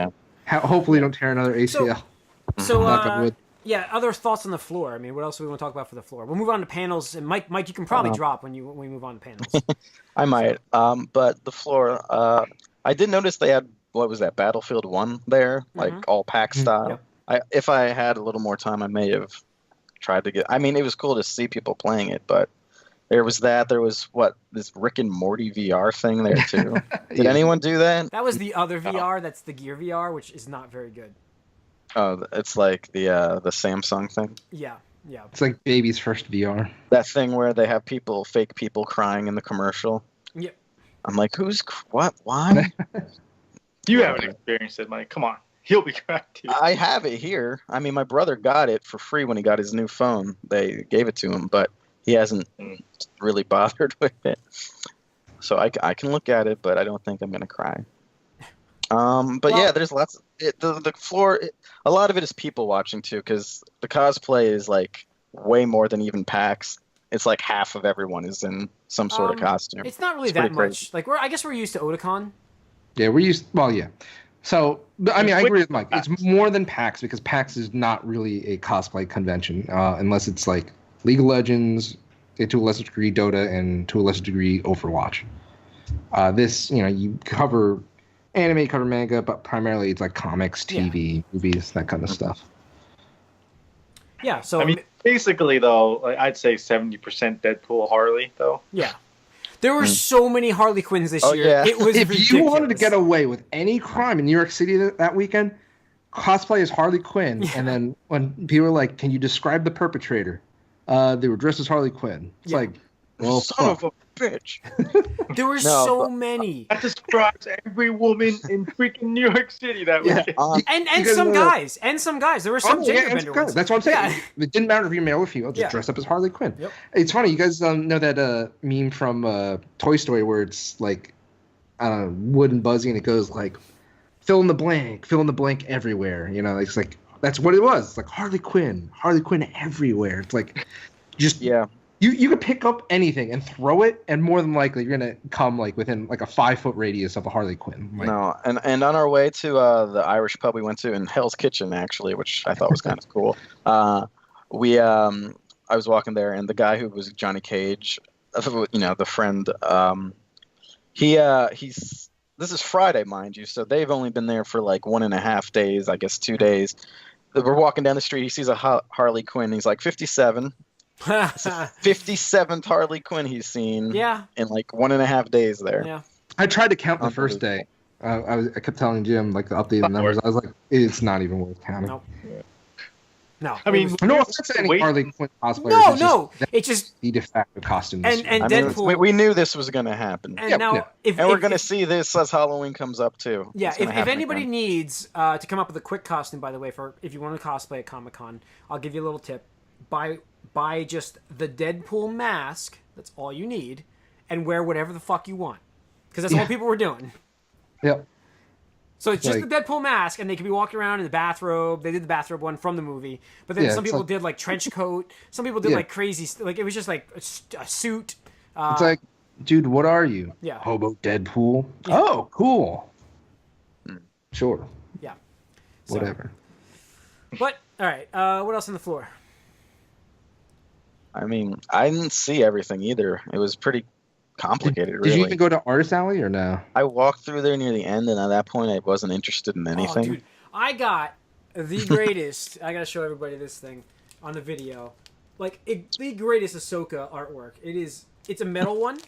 [SPEAKER 3] Hopefully don't tear another ACL.
[SPEAKER 1] So yeah, other thoughts on the floor? I mean, what else do we want to talk about for the floor? We'll move on to panels, and Mike, you can probably drop when we move on to panels.
[SPEAKER 4] I might. But the floor, I did notice they had, what was that, Battlefield 1 there, like all pack style. Yep. If I had a little more time, I may have tried to get. I mean, it was cool to see people playing it, but there was that. There was this Rick and Morty VR thing there too. Did anyone do that?
[SPEAKER 1] That was the other VR. That's the Gear VR, which is not very good.
[SPEAKER 4] Oh, it's like the Samsung thing.
[SPEAKER 1] Yeah.
[SPEAKER 3] It's like baby's first VR.
[SPEAKER 4] That thing where they have fake people crying in the commercial.
[SPEAKER 1] Yep.
[SPEAKER 4] I'm like, what? Why?
[SPEAKER 2] You haven't experienced it, Mike. Come on. He'll be correct too.
[SPEAKER 4] I have it here. I mean, my brother got it for free when he got his new phone. They gave it to him, but he hasn't really bothered with it. So I can look at it, but I don't think I'm going to cry. Yeah, there's lots. The floor, a lot of it is people watching too, because the cosplay is like way more than even PAX. It's like half of everyone is in some sort of costume.
[SPEAKER 1] It's not really that much. Like I guess we're used to Otakon.
[SPEAKER 3] Yeah, we're used. Well, yeah. So, but, I mean, I agree with Mike. It's more than PAX, because PAX is not really a cosplay convention, unless it's like League of Legends, to a lesser degree Dota, and to a lesser degree Overwatch. This, you cover anime, cover manga, but primarily it's like comics, TV, movies, that kind of stuff.
[SPEAKER 1] Yeah, so
[SPEAKER 2] I mean, basically though, I'd say 70% Deadpool, Harley though.
[SPEAKER 1] Yeah. There were so many Harley Quinns this year.
[SPEAKER 4] Yeah.
[SPEAKER 1] It was
[SPEAKER 3] if
[SPEAKER 1] ridiculous.
[SPEAKER 3] you wanted to get away with any crime in New York City that weekend, cosplay as Harley Quinn. Yeah. And then when people were like, "Can you describe the perpetrator?" They were dressed as Harley Quinn. It's like, well,
[SPEAKER 4] son of a bitch.
[SPEAKER 1] There were so many.
[SPEAKER 2] That describes every woman in freaking New York City that weekend.
[SPEAKER 1] And some guys. And some guys. There were some gender bender ones.
[SPEAKER 3] That's what I'm saying. Yeah. It didn't matter if you're male or female. Just dress up as Harley Quinn. Yep. It's funny. You guys know that meme from Toy Story where it's like, I don't know, Wood and Buzzy, and it goes like, fill in the blank everywhere. It's like, that's what it was. It's like Harley Quinn everywhere. It's like, just You could pick up anything and throw it, and more than likely you're gonna come like within like a 5-foot radius of a Harley Quinn. Like,
[SPEAKER 4] no, and on our way to the Irish pub we went to in Hell's Kitchen, actually, which I thought was kind of cool. I was walking there, and the guy who was Johnny Cage, the friend, he's this is Friday, mind you, so they've only been there for like 1.5 days, I guess 2 days. We're walking down the street, he sees a Harley Quinn, he's like 57. It's the 57th Harley Quinn he's seen in like 1.5 days there.
[SPEAKER 1] Yeah.
[SPEAKER 3] I tried to count the first day. I kept telling Jim like the updated numbers. I was like, it's not even worth counting.
[SPEAKER 1] Nope. No.
[SPEAKER 2] I mean,
[SPEAKER 3] no offense to any Harley Quinn cosplayers.
[SPEAKER 1] No. It's just
[SPEAKER 3] the de facto costume.
[SPEAKER 1] And Deadpool.
[SPEAKER 4] We knew this was going to happen.
[SPEAKER 1] And now,
[SPEAKER 4] and we're going to see this as Halloween comes up too.
[SPEAKER 1] Yeah. If anybody needs to come up with a quick costume, by the way, for if you want to cosplay at Comic-Con, I'll give you a little tip. Buy just the Deadpool mask. That's all you need, and wear whatever the fuck you want, because that's all people were doing.
[SPEAKER 3] Yep.
[SPEAKER 1] So it's just the Deadpool mask, and they could be walking around in the bathrobe. They did the bathrobe one from the movie, but then some people did like trench coat. Some people did like crazy, like it was just like a suit.
[SPEAKER 3] It's like, dude, what are you?
[SPEAKER 1] Yeah.
[SPEAKER 3] Hobo Deadpool. Yeah. Oh, cool. Sure.
[SPEAKER 1] Yeah.
[SPEAKER 3] Whatever.
[SPEAKER 1] But all right, what else on the floor?
[SPEAKER 4] I mean, I didn't see everything either. It was pretty complicated, really.
[SPEAKER 3] Did you even go to Artist Alley or no?
[SPEAKER 4] I walked through there near the end, and at that point, I wasn't interested in anything.
[SPEAKER 1] Oh, dude. I got the greatest... I got to show everybody this thing on the video. Like, the greatest Ahsoka artwork. It's a metal one.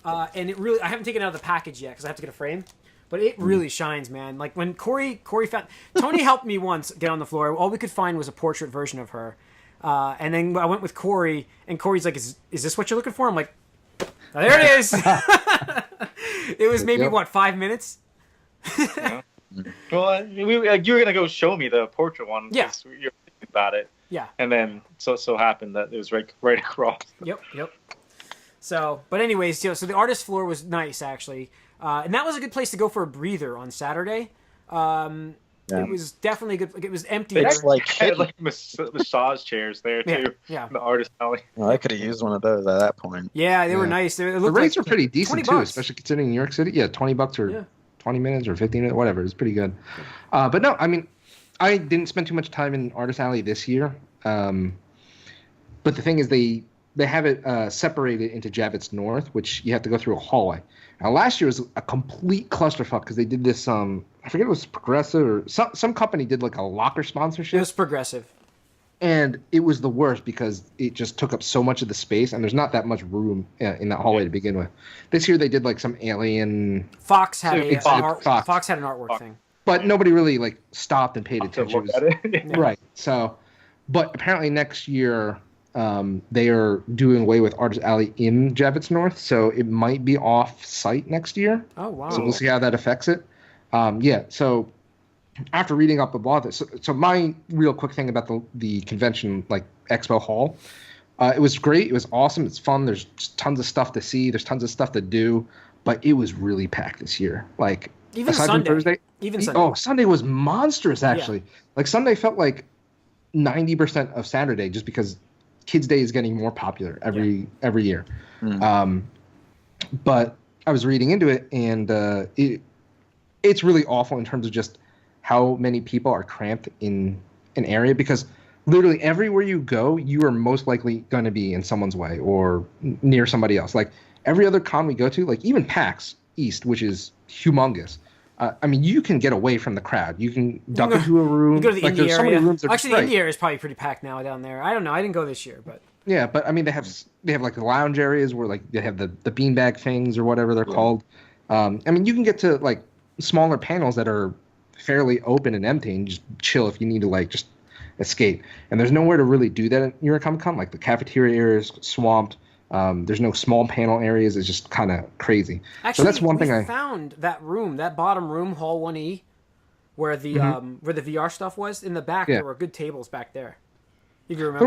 [SPEAKER 1] And it really... I haven't taken it out of the package yet, because I have to get a frame. But it really shines, man. Like, when Corey found... Tony helped me once get on the floor. All we could find was a portrait version of her. And then I went with Corey, and Corey's like, is this what you're looking for? I'm like, oh, there it is. It was maybe
[SPEAKER 3] Yep.
[SPEAKER 1] what, 5 minutes?
[SPEAKER 2] Yeah. Well, you were gonna go show me the portrait one.
[SPEAKER 1] Yeah.
[SPEAKER 2] 'Cause you were thinking about it,
[SPEAKER 1] Yeah.
[SPEAKER 2] and then so happened that it was right across.
[SPEAKER 1] Yep. So, but anyways, so the artist floor was nice actually, and that was a good place to go for a breather on Saturday. It was definitely good. It was empty.
[SPEAKER 4] It's like
[SPEAKER 2] I had like massage chairs there too.
[SPEAKER 1] Yeah.
[SPEAKER 2] The artist alley.
[SPEAKER 4] Well, I could have used one of those at that point.
[SPEAKER 1] Yeah, they were
[SPEAKER 3] Yeah.
[SPEAKER 1] nice. It
[SPEAKER 3] The
[SPEAKER 1] looked
[SPEAKER 3] rates
[SPEAKER 1] like
[SPEAKER 3] are pretty decent too,
[SPEAKER 1] $20.
[SPEAKER 3] especially considering New York City. Yeah, $20 or
[SPEAKER 1] Yeah.
[SPEAKER 3] 20 minutes or 15 minutes, whatever. It's pretty good. But no, I mean, I didn't spend too much time in Artist Alley this year. But the thing is, they have it separated into Javits North, which you have to go through a hallway. Now, last year was a complete clusterfuck because they did this. I forget if it was Progressive or some company did like a locker
[SPEAKER 1] It
[SPEAKER 3] sponsorship,
[SPEAKER 1] was progressive.
[SPEAKER 3] and it was the worst because it just took up so much of the space, and there's not that much room in that hallway to begin with. This year they did like some alien,
[SPEAKER 1] Fox had
[SPEAKER 3] Fox.
[SPEAKER 1] had an artwork thing.
[SPEAKER 3] but nobody really like stopped and paid
[SPEAKER 2] To
[SPEAKER 3] attention.
[SPEAKER 2] look at it.
[SPEAKER 3] Right. So, but apparently next year they are doing away with Artist Alley in Javits North, so it might be off-site next year.
[SPEAKER 1] Oh wow.
[SPEAKER 3] So we'll see how that affects it. So after reading up about this, so my real quick thing about the convention, like Expo Hall, it was great. It was awesome. It's fun. There's tons of stuff to see. There's tons of stuff to do. But it was really packed this year. Like
[SPEAKER 1] Even
[SPEAKER 3] aside
[SPEAKER 1] Sunday.
[SPEAKER 3] from Thursday,
[SPEAKER 1] Even Sunday.
[SPEAKER 3] Oh, Sunday was monstrous. Actually, like Sunday felt like 90% of Saturday, just because Kids Day is getting more popular every year. But I was reading into it, and it's really awful in terms of just how many people are cramped in an area, because literally everywhere you go, you are most likely going to be in someone's way or near somebody else. Like every other con we go to, like even PAX East, which is humongous. I mean, you can get away from the crowd. You can duck into a room.
[SPEAKER 1] You go to the
[SPEAKER 3] like,
[SPEAKER 1] indie
[SPEAKER 3] there's so many
[SPEAKER 1] area.
[SPEAKER 3] rooms that are
[SPEAKER 1] Actually, the
[SPEAKER 3] right.
[SPEAKER 1] indie area is probably pretty packed now down there. I don't know. I didn't go this year, but
[SPEAKER 3] Yeah, but I mean, they have like the lounge areas where like they have the beanbag things or whatever they're called. I mean, you can get to like smaller panels that are fairly open and empty and just chill if you need to like just escape. And there's nowhere to really do that at New York Comic Con. Like the cafeteria area is swamped. There's no small panel areas. It's just kind of crazy.
[SPEAKER 1] actually,
[SPEAKER 3] so that's one thing
[SPEAKER 1] I found that room, that bottom room, Hall 1E, where the VR stuff was in the back.
[SPEAKER 3] Yeah.
[SPEAKER 1] There were good tables back there. If you remember,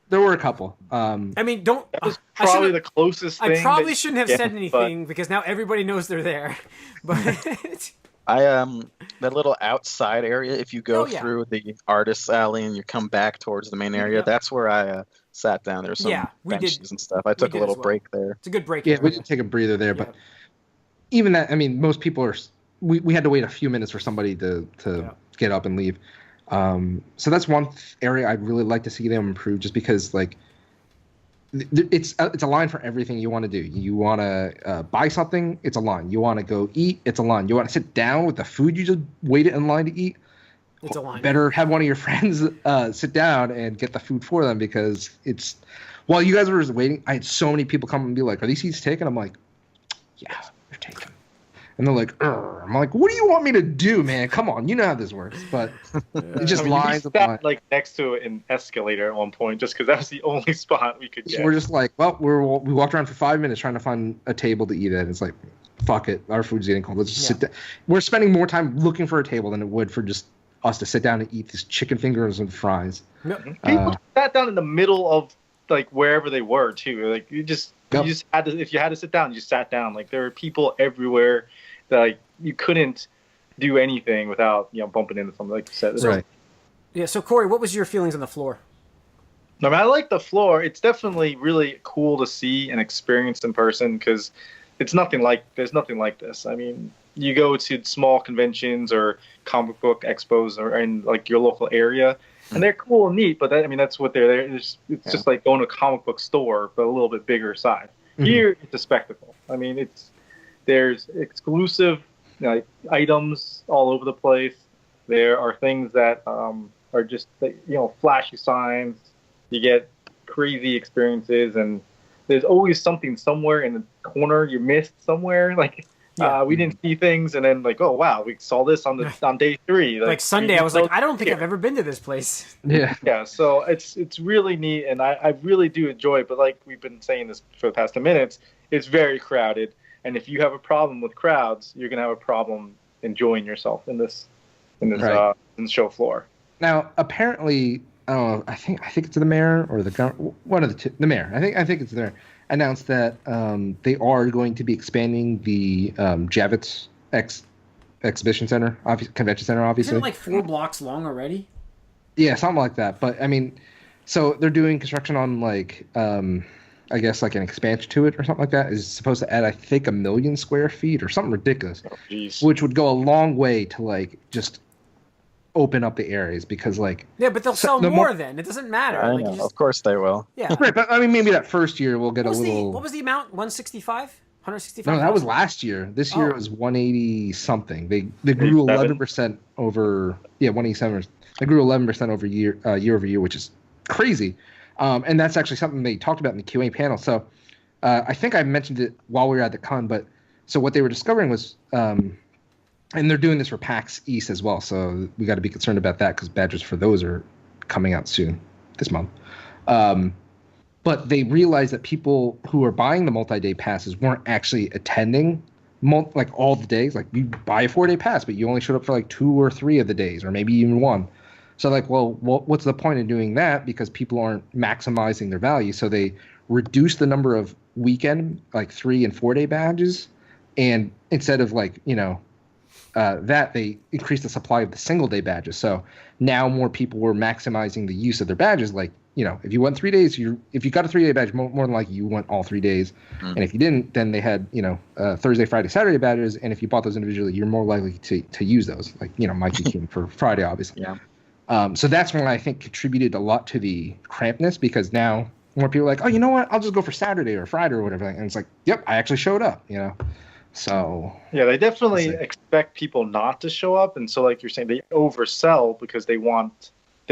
[SPEAKER 3] There were a couple.
[SPEAKER 1] I mean, don't.
[SPEAKER 2] That was
[SPEAKER 1] I
[SPEAKER 2] probably
[SPEAKER 1] should've-
[SPEAKER 2] the closest thing.
[SPEAKER 1] I probably
[SPEAKER 2] that-
[SPEAKER 1] shouldn't have
[SPEAKER 2] yeah,
[SPEAKER 1] said anything because now everybody knows they're there. But
[SPEAKER 4] That little outside area, if you go
[SPEAKER 1] Oh, yeah.
[SPEAKER 4] through the artist's alley and you come back towards the main area,
[SPEAKER 1] Yep.
[SPEAKER 4] that's where I sat down. There were some
[SPEAKER 1] Yeah, we did-
[SPEAKER 4] benches and stuff. I took a
[SPEAKER 1] did
[SPEAKER 4] little
[SPEAKER 1] as well.
[SPEAKER 4] break there.
[SPEAKER 1] it's a good break.
[SPEAKER 3] Yeah,
[SPEAKER 1] area.
[SPEAKER 3] we did take a breather there, but even that, I mean, most people are. We had to wait a few minutes for somebody to get up and leave. So that's one area I'd really like to see them improve, just because like it's a line for everything you want to do. You want to buy something, it's a line. You want to go eat, it's a line. You want to sit down with the food you just waited in line to eat.
[SPEAKER 1] It's a line.
[SPEAKER 3] Better have one of your friends sit down and get the food for them, because it's while you guys were just waiting, I had so many people come and be like, "Are these seats taken?" I'm like, "Yeah, they're taken." And they're like, "Urgh." I'm like, "What do you want me to do, man? Come on, you know how this works." But it just
[SPEAKER 2] I mean,
[SPEAKER 3] lines
[SPEAKER 2] we
[SPEAKER 3] upon.
[SPEAKER 2] sat like next to an escalator at one point, just because that was the only spot we could
[SPEAKER 3] So
[SPEAKER 2] get.
[SPEAKER 3] we're just like, well, we walked around for 5 minutes trying to find a table to eat at. It's like, fuck it, our food's getting cold. Let's just sit down. We're spending more time looking for a table than it would for just us to sit down and eat these chicken fingers and fries.
[SPEAKER 2] People sat down in the middle of like wherever they were too. Like you just had to, if you had to sit down, you just sat down. Like there were people everywhere that like you couldn't do anything without bumping into something, like you said.
[SPEAKER 3] Right.
[SPEAKER 1] Yeah. So Corey, what was your feelings on the floor?
[SPEAKER 2] I mean, I like the floor. It's definitely really cool to see and experience in person, because there's nothing like this. I mean, you go to small conventions or comic book expos or in like your local area, and they're cool and neat, but that's what they're there. It's just like going to a comic book store, but a little bit bigger size. Mm-hmm. Here, it's a spectacle. I mean, there's exclusive items all over the place. There are things that are just flashy signs. You get crazy experiences, and there's always something somewhere in the corner you missed somewhere. Like we didn't see things, and then like, oh wow, we saw this on day 3.
[SPEAKER 1] Like Sunday, I was like, I don't think I've ever been to this place.
[SPEAKER 3] Yeah.
[SPEAKER 2] Yeah. So it's really neat, and I really do enjoy it. But like we've been saying this for the past 10 minutes, it's very crowded. And if you have a problem with crowds, you're gonna have a problem enjoying yourself in this
[SPEAKER 3] Right.
[SPEAKER 2] in the show floor.
[SPEAKER 3] Now, apparently, I think it's the mayor or one of the two. The mayor, I think it's the mayor, announced that they are going to be expanding the Javits Exhibition Center, Convention Center, obviously.
[SPEAKER 1] Isn't it like 4 blocks long already?
[SPEAKER 3] Yeah, something like that. But I mean, so they're doing construction on like I guess like an expansion to it or something like that. Is supposed to add, I think, 1 million square feet or something ridiculous, which would go a long way to like just open up the areas because like
[SPEAKER 1] But they'll sell more then. It doesn't matter.
[SPEAKER 4] I
[SPEAKER 1] Like,
[SPEAKER 4] know. Of course they will.
[SPEAKER 1] Yeah.
[SPEAKER 3] Right, but I mean maybe that first year we'll get a little.
[SPEAKER 1] What was the amount? 165? 165?
[SPEAKER 3] No, that was last year. This year it was 180 something. They grew 11% over 187. They grew 11% over year over year, which is crazy. And that's actually something they talked about in the Q&A panel. So I think I mentioned it while we were at the con, but so what they were discovering was, and they're doing this for PAX East as well. So we got to be concerned about that because badges for those are coming out soon this month. But they realized that people who are buying the multi-day passes weren't actually attending like all the days. Like you buy a 4-day pass, but you only showed up for like 2 or 3 of the days, or maybe even 1. So like, well, what's the point of doing that? Because people aren't maximizing their value. So they reduce the number of weekend, like 3 and 4-day badges. And instead of like, that, they increase the supply of the single-day badges. So now more people were maximizing the use of their badges. Like, if you went 3 days, if you got a 3-day badge, more than likely you went all 3 days. And if you didn't, then they had, Thursday, Friday, Saturday badges. And if you bought those individually, you're more likely to use those. Like, Mikey came for Friday, obviously.
[SPEAKER 4] Yeah.
[SPEAKER 3] So that's when I think contributed a lot to the crampness, because now more people are like, oh, you know what? I'll just go for Saturday or Friday or whatever. And it's like, yep, I actually showed up, So
[SPEAKER 2] yeah, they definitely expect people not to show up, and so like you're saying, they oversell because they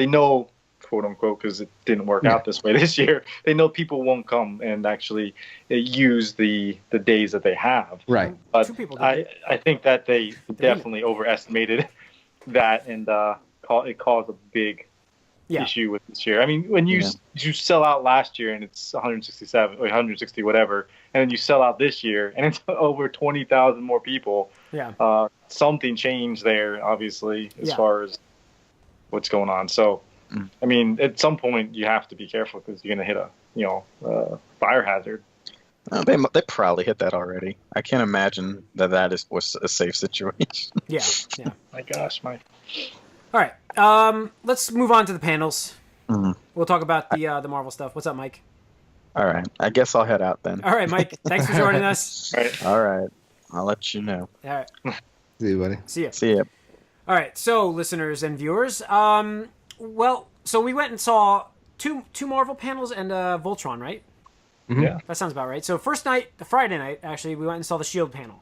[SPEAKER 2] know, quote unquote, because it didn't work out this way this year. They know people won't come and actually use the days that they have.
[SPEAKER 3] Right.
[SPEAKER 2] But I think that they definitely overestimated that, and it caused a big issue with this year. I mean, when you sell out last year and it's 167 or 160 whatever, and then you sell out this year and it's over 20,000 more people. Yeah. Something changed there, obviously, as far as what's going on. So, I mean, at some point you have to be careful because you're going to hit a fire hazard.
[SPEAKER 4] They probably hit that already. I can't imagine that was a safe situation.
[SPEAKER 1] Yeah.
[SPEAKER 2] My gosh, Mike.
[SPEAKER 1] All right, let's move on to the panels.
[SPEAKER 4] Mm-hmm.
[SPEAKER 1] We'll talk about the Marvel stuff. What's up, Mike?
[SPEAKER 4] All right, I guess I'll head out then.
[SPEAKER 1] All right, Mike. Thanks for joining us.
[SPEAKER 4] All right, I'll let you know.
[SPEAKER 1] All right.
[SPEAKER 3] See you, buddy.
[SPEAKER 1] See ya.
[SPEAKER 4] All
[SPEAKER 1] right, so listeners and viewers, so we went and saw two Marvel panels and Voltron, right?
[SPEAKER 3] Mm-hmm.
[SPEAKER 2] Yeah,
[SPEAKER 1] that sounds about right. So first night, the Friday night, actually, we went and saw the S.H.I.E.L.D. panel.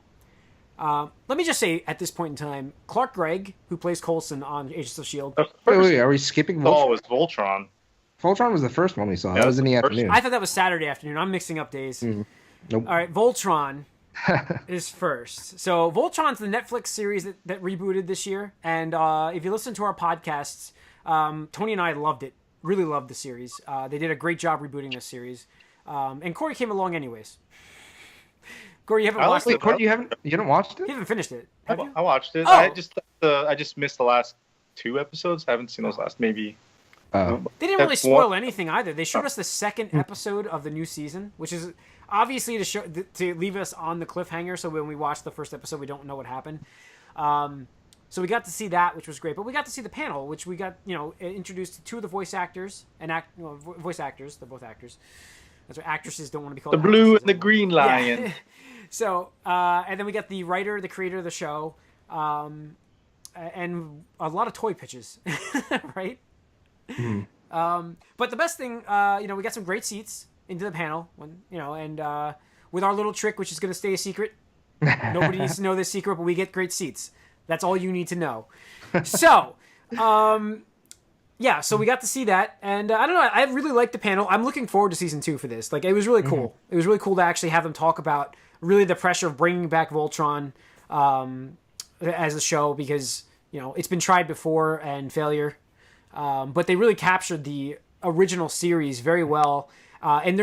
[SPEAKER 1] Let me just say, at this point in time, Clark Gregg, who plays Coulson on Agents of S.H.I.E.L.D.
[SPEAKER 3] Wait, are we skipping Voltron?
[SPEAKER 2] Oh, it was Voltron.
[SPEAKER 3] Voltron was the first one we saw. That was in the afternoon.
[SPEAKER 1] I thought that was Saturday afternoon. I'm mixing up days.
[SPEAKER 3] Nope.
[SPEAKER 1] All right, Voltron is first. So Voltron's the Netflix series that rebooted this year. And if you listen to our podcasts, Tony and I loved it. Really loved the series. They did a great job rebooting this series. And Corey came along anyways. Corey, you haven't watched it?
[SPEAKER 3] Corey, you haven't watched it?
[SPEAKER 1] You haven't finished it, have you?
[SPEAKER 2] I watched it.
[SPEAKER 1] Oh.
[SPEAKER 2] I just missed the last 2 episodes. I haven't seen those last maybe.
[SPEAKER 1] They didn't really spoil anything either. They showed us the second episode of the new season, which is obviously to leave us on the cliffhanger. So when we watch the first episode, we don't know what happened. So we got to see that, which was great. But we got to see the panel, which we got introduced to 2 of the voice actors voice actors. They're both actors. That's what actresses don't want to be called.
[SPEAKER 2] The blue and the green lion.
[SPEAKER 1] Yeah. So and then we got the writer, the creator of the show, and a lot of toy pitches, right? But the best thing, we got some great seats into the panel and with our little trick, which is going to stay a secret. Nobody needs to know this secret, but we get great seats. That's all you need to know. So, so we got to see that, and I don't know. I really liked the panel. I'm looking forward to season 2 for this. Like, it was really cool. It was really cool to actually have them talk about really the pressure of bringing back Voltron as a show, because it's been tried before and failure. But they really captured the original series very well, and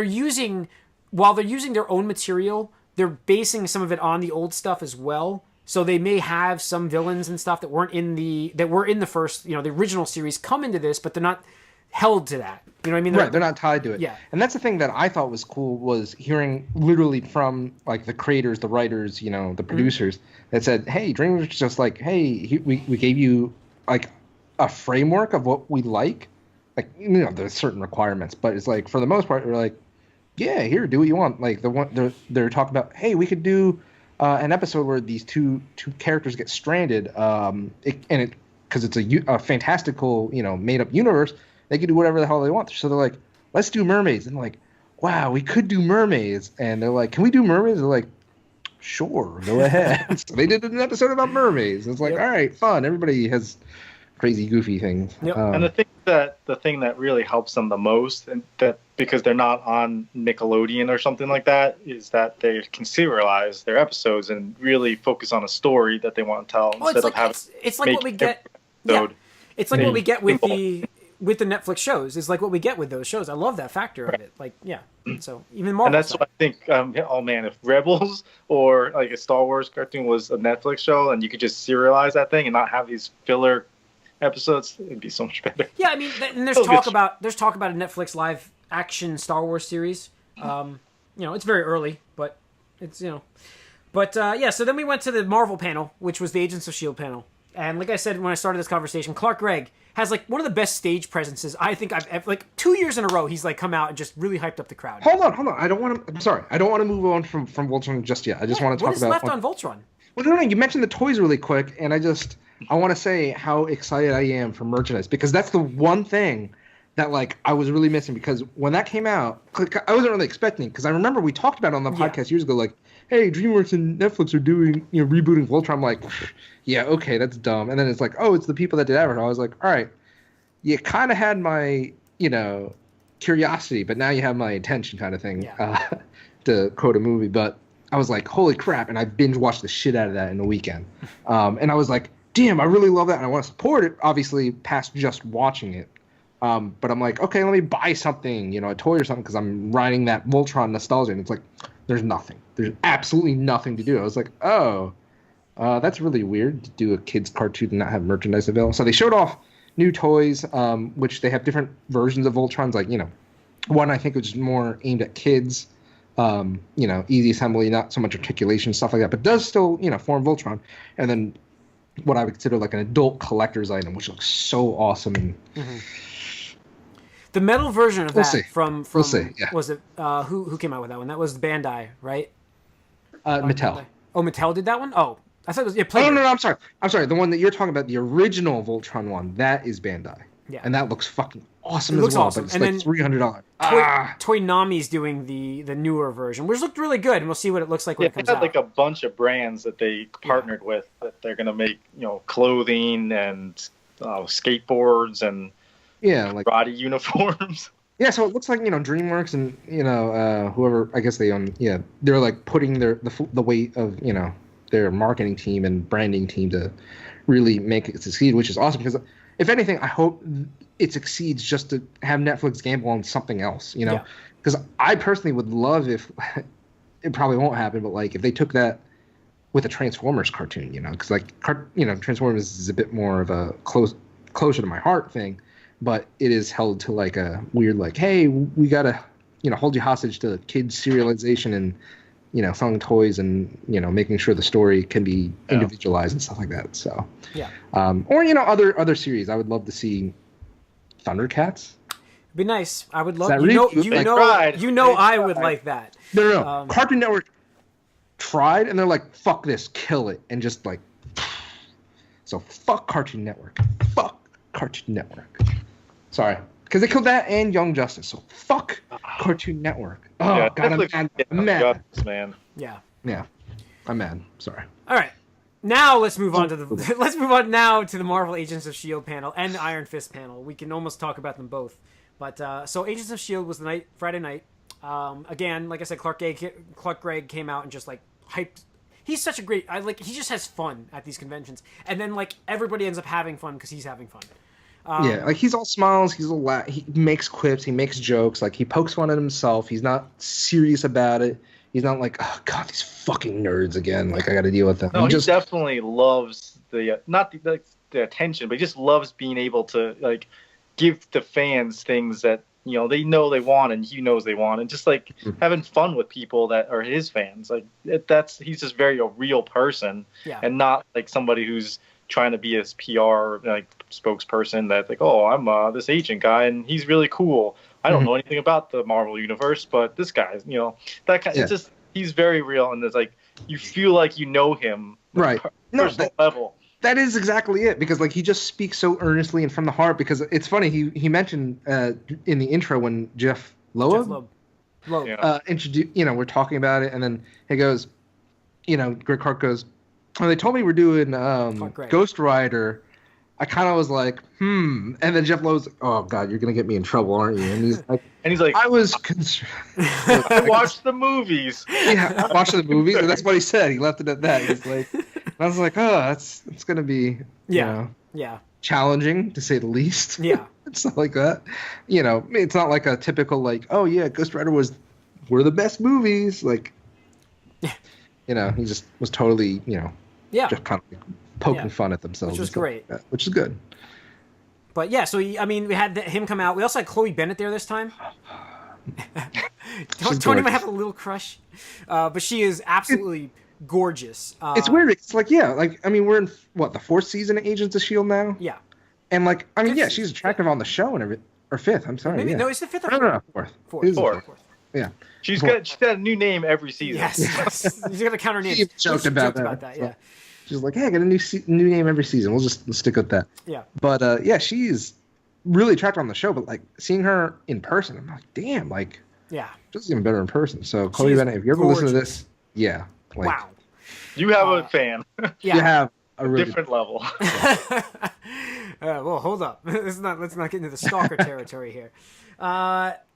[SPEAKER 1] while they're using their own material, they're basing some of it on the old stuff as well. So they may have some villains and stuff that were in the first, the original series come into this, but they're not held to that. You know what I mean?
[SPEAKER 3] They're not tied to it.
[SPEAKER 1] Yeah.
[SPEAKER 3] And that's the thing that I thought was cool was hearing literally from like the creators, the writers, the producers that said, hey, DreamWorks just like, hey, we gave you like a framework of what we like. Like, there's certain requirements, but it's like for the most part, we're like, yeah, here, do what you want. Like they're talking about, hey, we could do an episode where these two characters get stranded, because it's a fantastical, made up universe. They can do whatever the hell they want. So they're like, let's do mermaids. And like, wow, we could do mermaids. And they're like, can we do mermaids? They're like, sure, go ahead. So they did an episode about mermaids. It's like, all right, fun. Everybody has crazy, goofy things.
[SPEAKER 1] Yep.
[SPEAKER 2] And the thing that really helps them the most, and that because they're not on Nickelodeon or something like that, is that they can serialize their episodes and really focus on a story that they want to tell instead of having.
[SPEAKER 1] It's like what we get. Yeah, it's like what we get with the Netflix shows. It's like what we get with those shows. I love that factor of it. Like, yeah. So even more.
[SPEAKER 2] And that's what I think. Oh man, if Rebels or like a Star Wars cartoon was a Netflix show, and you could just serialize that thing and not have these filler episodes, it'd be so much better.
[SPEAKER 1] Yeah, I mean, and there's talk about a Netflix live action Star Wars series. It's very early, but it's yeah. So then we went to the Marvel panel, which was the Agents of S.H.I.E.L.D. panel, and like I said when I started this conversation, Clark Gregg has like one of the best stage presences I think I've ever, like 2 years in a row. He's like come out and just really hyped up the crowd.
[SPEAKER 3] Hold on. I'm sorry. I don't want to move on from Voltron just yet. I just want to talk about
[SPEAKER 1] what is left on Voltron.
[SPEAKER 3] Well, no. You mentioned the toys really quick, and I want to say how excited I am for merchandise, because that's the one thing that like I was really missing, because when that came out, I wasn't really expecting, because I remember we talked about it on the podcast years ago, like, hey, DreamWorks and Netflix are doing, rebooting Voltron. I'm like, yeah, okay, that's dumb. And then it's like, oh, it's the people that did Avatar. I was like, all right, you kind of had my, curiosity, but now you have my attention kind of thing, to quote a movie. But I was like, holy crap, and I binge watched the shit out of that in a weekend. And I was like, damn, I really love that, and I want to support it, obviously, past just watching it. But I'm like, okay, let me buy something, a toy or something, because I'm riding that Voltron nostalgia, and it's like, there's nothing. There's absolutely nothing to do. I was like, oh, that's really weird to do a kid's cartoon and not have merchandise available. So they showed off new toys, which they have different versions of Voltrons, like, one I think was more aimed at kids, easy assembly, not so much articulation, stuff like that, but does still, form Voltron. And then what I would consider like an adult collector's item, which looks so awesome. And
[SPEAKER 1] the metal version of that
[SPEAKER 3] from yeah.
[SPEAKER 1] Was it who came out with that one? That was Bandai, right?
[SPEAKER 3] Mattel.
[SPEAKER 1] Oh, Mattel did that one? Oh, I thought it was
[SPEAKER 3] No, I'm sorry. The one that you're talking about, the original Voltron one, that is Bandai. Yeah. And that looks fucking awesome as well, but it's like $300.
[SPEAKER 1] Toynami's doing the newer version, which looked really good, and we'll see what it looks like when it comes out.
[SPEAKER 2] They had like a bunch of brands that they partnered with that they're going to make, clothing and skateboards and like karate uniforms.
[SPEAKER 3] Yeah, so it looks like, DreamWorks and, whoever, I guess they own, they're like putting the weight of, their marketing team and branding team to really make it succeed, which is awesome, because if anything, I hope it succeeds just to have Netflix gamble on something else, because I personally would love if it probably won't happen, but like if they took that with a Transformers cartoon, because like Transformers is a bit more of a closer to my heart thing, but it is held to like a weird like, hey, we gotta hold you hostage to kids serialization and selling toys and making sure the story can be individualized and stuff like that. So or other series. I would love to see Thundercats.
[SPEAKER 1] It'd be nice. I would love. I would like that.
[SPEAKER 3] No. Cartoon Network tried, and they're like, "Fuck this, kill it," and just like. So fuck Cartoon Network. Fuck Cartoon Network. Sorry, because they killed that and Young Justice. So fuck Cartoon Network. Oh God, I'm mad.
[SPEAKER 2] Man.
[SPEAKER 1] Yeah.
[SPEAKER 3] I'm mad. Sorry.
[SPEAKER 1] All right. Now let's move on to the Marvel Agents of S.H.I.E.L.D. panel and the Iron Fist panel. We can almost talk about them both. But so Agents of S.H.I.E.L.D. was Friday night. Again, like I said, Clark Gregg came out and just like hyped. He's such a great. He just has fun at these conventions, and then like everybody ends up having fun because he's having fun.
[SPEAKER 3] Like he's all smiles, he's all he makes quips, he makes jokes, like he pokes fun at himself. He's not serious about it. He's not like, oh god, these fucking nerds again. Like I got to deal with them.
[SPEAKER 2] No, he definitely loves the not the attention, but he just loves being able to like give the fans things that they know they want, and he knows they want, and just like having fun with people that are his fans. Like he's just very a real person, and not like somebody who's trying to be his PR like spokesperson. That like, oh, I'm this agent guy, and he's really cool. I don't know anything about the Marvel universe, but this guy's, that kind. It's just he's very real, and it's like you feel like you know him,
[SPEAKER 3] right?
[SPEAKER 2] Personal level.
[SPEAKER 3] That is exactly it, because like he just speaks so earnestly and from the heart. Because it's funny, he mentioned in the intro when Jeff Loeb introduced, we're talking about it, and then he goes, Greg Hart goes, oh, they told me we're doing Ghost Rider. I kind of was like, and then Jeff Lowe's, oh god, you're gonna get me in trouble, aren't you? And he's like, I was concerned.
[SPEAKER 2] I watched the movies.
[SPEAKER 3] Yeah, I watched the movies, and that's what he said. He left it at that. He's like, I was like, oh, it's gonna be challenging to say the least.
[SPEAKER 1] Yeah,
[SPEAKER 3] it's not like that. It's not like a typical like, oh yeah, Ghost Rider were the best movies. Like, he just was totally, just kind of poking fun at themselves,
[SPEAKER 1] which was great,
[SPEAKER 3] which is good.
[SPEAKER 1] But yeah, so we had him come out. We also had Chloe Bennett there this time. Tony might have a little crush, but she is absolutely gorgeous.
[SPEAKER 3] It's weird. It's like we're in the 4th season of Agents of S.H.I.E.L.D. now.
[SPEAKER 1] Yeah,
[SPEAKER 3] and she's attractive on the show and everything. Or 5th, I'm sorry.
[SPEAKER 1] No, it's the 5th or 4th?
[SPEAKER 3] No, 4th. Yeah.
[SPEAKER 2] She's got a new name every season.
[SPEAKER 1] Yes. He's got to counter names.
[SPEAKER 3] She joked about that. Yeah. She's like, hey, I got a new name every season. We'll stick with that.
[SPEAKER 1] Yeah.
[SPEAKER 3] But she's really attractive on the show. But like seeing her in person, I'm like, damn, like, she's even better in person. So Chloe Bennett, if you ever listen to this,
[SPEAKER 1] wow,
[SPEAKER 2] you have a fan.
[SPEAKER 3] You have a really
[SPEAKER 2] different level.
[SPEAKER 1] Well, hold up. Let's not get into the stalker territory here.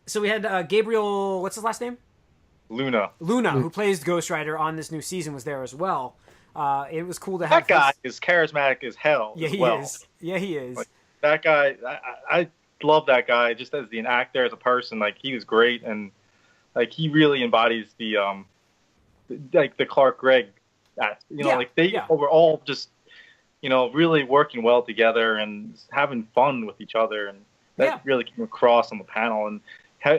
[SPEAKER 1] So we had Gabriel. What's his last name?
[SPEAKER 2] Luna,
[SPEAKER 1] who plays Ghost Rider on this new season, was there as well. It was cool to have
[SPEAKER 2] that guy. Is charismatic as hell.
[SPEAKER 1] Yeah, he is. Yeah, he is.
[SPEAKER 2] Like, that guy, I love that guy just as an actor, as a person. Like he was great, and like he really embodies the Clark Gregg. Like they were all just really working well together and having fun with each other, and that really came across on the panel. And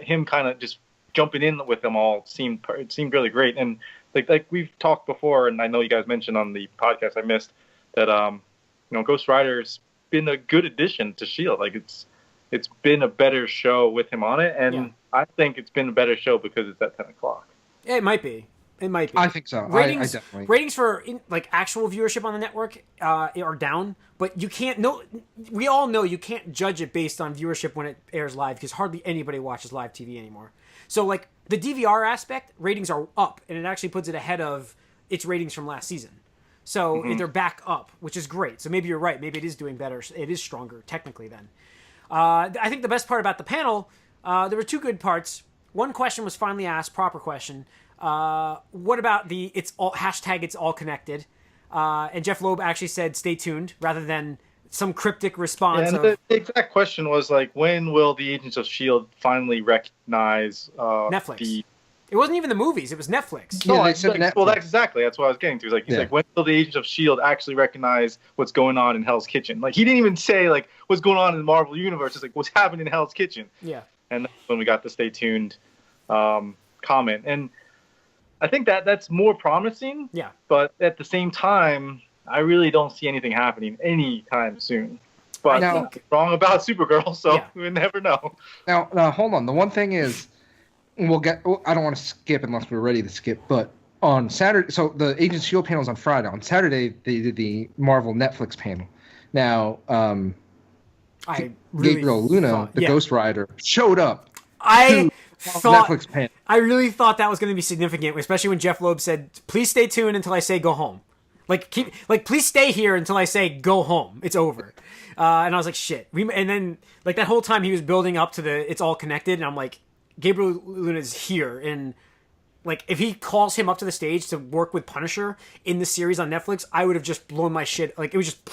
[SPEAKER 2] him kind of just jumping in with them all seemed really great. And like we've talked before, and I know you guys mentioned on the podcast I missed that Ghost Rider's been a good addition to S.H.I.E.L.D. Like it's been a better show with him on it, and I think it's been a better show because it's at 10 o'clock.
[SPEAKER 1] Yeah, it might be.
[SPEAKER 3] I think so.
[SPEAKER 1] Ratings,
[SPEAKER 3] I definitely.
[SPEAKER 1] Ratings for actual viewership on the network are down, but you can't. We all know you can't judge it based on viewership when it airs live, because hardly anybody watches live TV anymore. So like the DVR aspect, ratings are up, and it actually puts it ahead of its ratings from last season. So they're back up, which is great. So maybe you're right. Maybe it is doing better. It is stronger technically then. I think the best part about the panel, there were two good parts. One question was finally asked, proper question. What about it's all connected? And Jeff Loeb actually said, stay tuned, rather than some cryptic response.
[SPEAKER 2] Yeah, and the exact question was like, when will the Agents of S.H.I.E.L.D. finally recognize
[SPEAKER 1] Netflix? It wasn't even the movies; it was Netflix.
[SPEAKER 2] No, Netflix. Well, that's what I was getting to. He's like, when will the Agents of S.H.I.E.L.D. actually recognize what's going on in Hell's Kitchen? Like, he didn't even say like what's going on in the Marvel universe. It's like what's happening in Hell's Kitchen.
[SPEAKER 1] Yeah.
[SPEAKER 2] And that's when we got the stay tuned comment, and I think that's more promising.
[SPEAKER 1] Yeah.
[SPEAKER 2] But at the same time, I really don't see anything happening anytime soon. But I'm wrong about Supergirl, so we never know.
[SPEAKER 3] Now, hold on. The one thing is, I don't want to skip unless we're ready to skip, but on Saturday, so the Agents of S.H.I.E.L.D. panel's on Friday. On Saturday, they did the Marvel Netflix panel. Now, Gabriel Luna, the Ghost Rider, showed up. Netflix panel.
[SPEAKER 1] I really thought that was going to be significant, especially when Jeff Loeb said, "Please stay tuned until I say go home." Please stay here until I say go home. It's over. And I was like, shit. And then that whole time he was building up to it's all connected, and I'm like, Gabriel Luna is here, and if he calls him up to the stage to work with Punisher in the series on Netflix, I would have just blown my shit. It was just,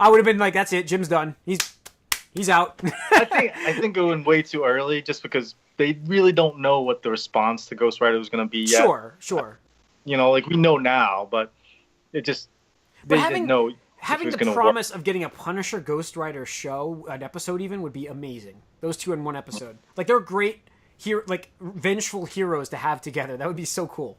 [SPEAKER 1] I would have been like, that's it. Jim's done. He's out.
[SPEAKER 2] I think it went way too early, just because they really don't know what the response to Ghost Rider was going to be yet.
[SPEAKER 1] Sure.
[SPEAKER 2] You know, like we know now, but it just they didn't know.
[SPEAKER 1] Having the promise of getting a Punisher Ghost Rider show, an episode even, would be amazing. Those two in one episode. Like, they're great, vengeful heroes to have together. That would be so cool.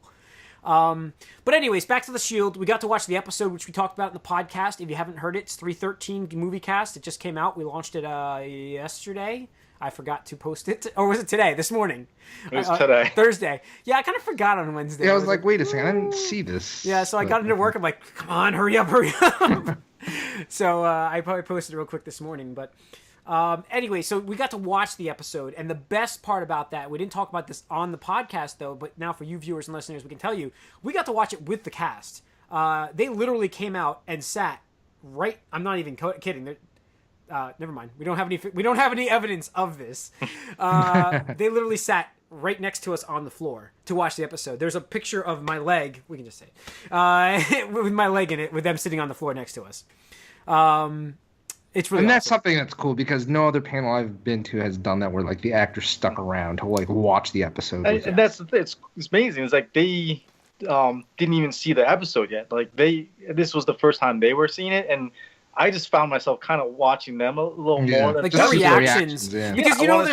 [SPEAKER 1] But anyways, back to the Shield. We got to watch the episode, which we talked about in the podcast. If you haven't heard it, it's 313 movie cast. It just came out. We launched it yesterday. I forgot to post it. Or was it today? This morning?
[SPEAKER 2] It was today.
[SPEAKER 1] Thursday. Yeah, I kind of forgot on Wednesday.
[SPEAKER 3] Yeah, I was like, wait a second, I didn't see this.
[SPEAKER 1] Yeah, so I got into work. I'm like, come on, hurry up. So I probably posted it real quick this morning. But anyway, so we got to watch the episode. And the best part about that, we didn't talk about this on the podcast, though, but now for you viewers and listeners, we can tell you, we got to watch it with the cast. They literally came out and sat right. I'm not even kidding. Never mind. We don't have any evidence of this. They literally sat right next to us on the floor to watch the episode. There's a picture of my leg. We can just say it, with my leg in it, with them sitting on the floor next to us. It's really
[SPEAKER 3] that's
[SPEAKER 1] awesome.
[SPEAKER 3] something that's cool because no other panel I've been to has done that where like the actors stuck around to like watch the episode.
[SPEAKER 2] And that's it's amazing. It's like they didn't even see the episode yet. Like this was the first time they were seeing it, and I just found myself kind of watching them a little more than
[SPEAKER 1] like their reactions.
[SPEAKER 3] Yeah.
[SPEAKER 1] Because you know,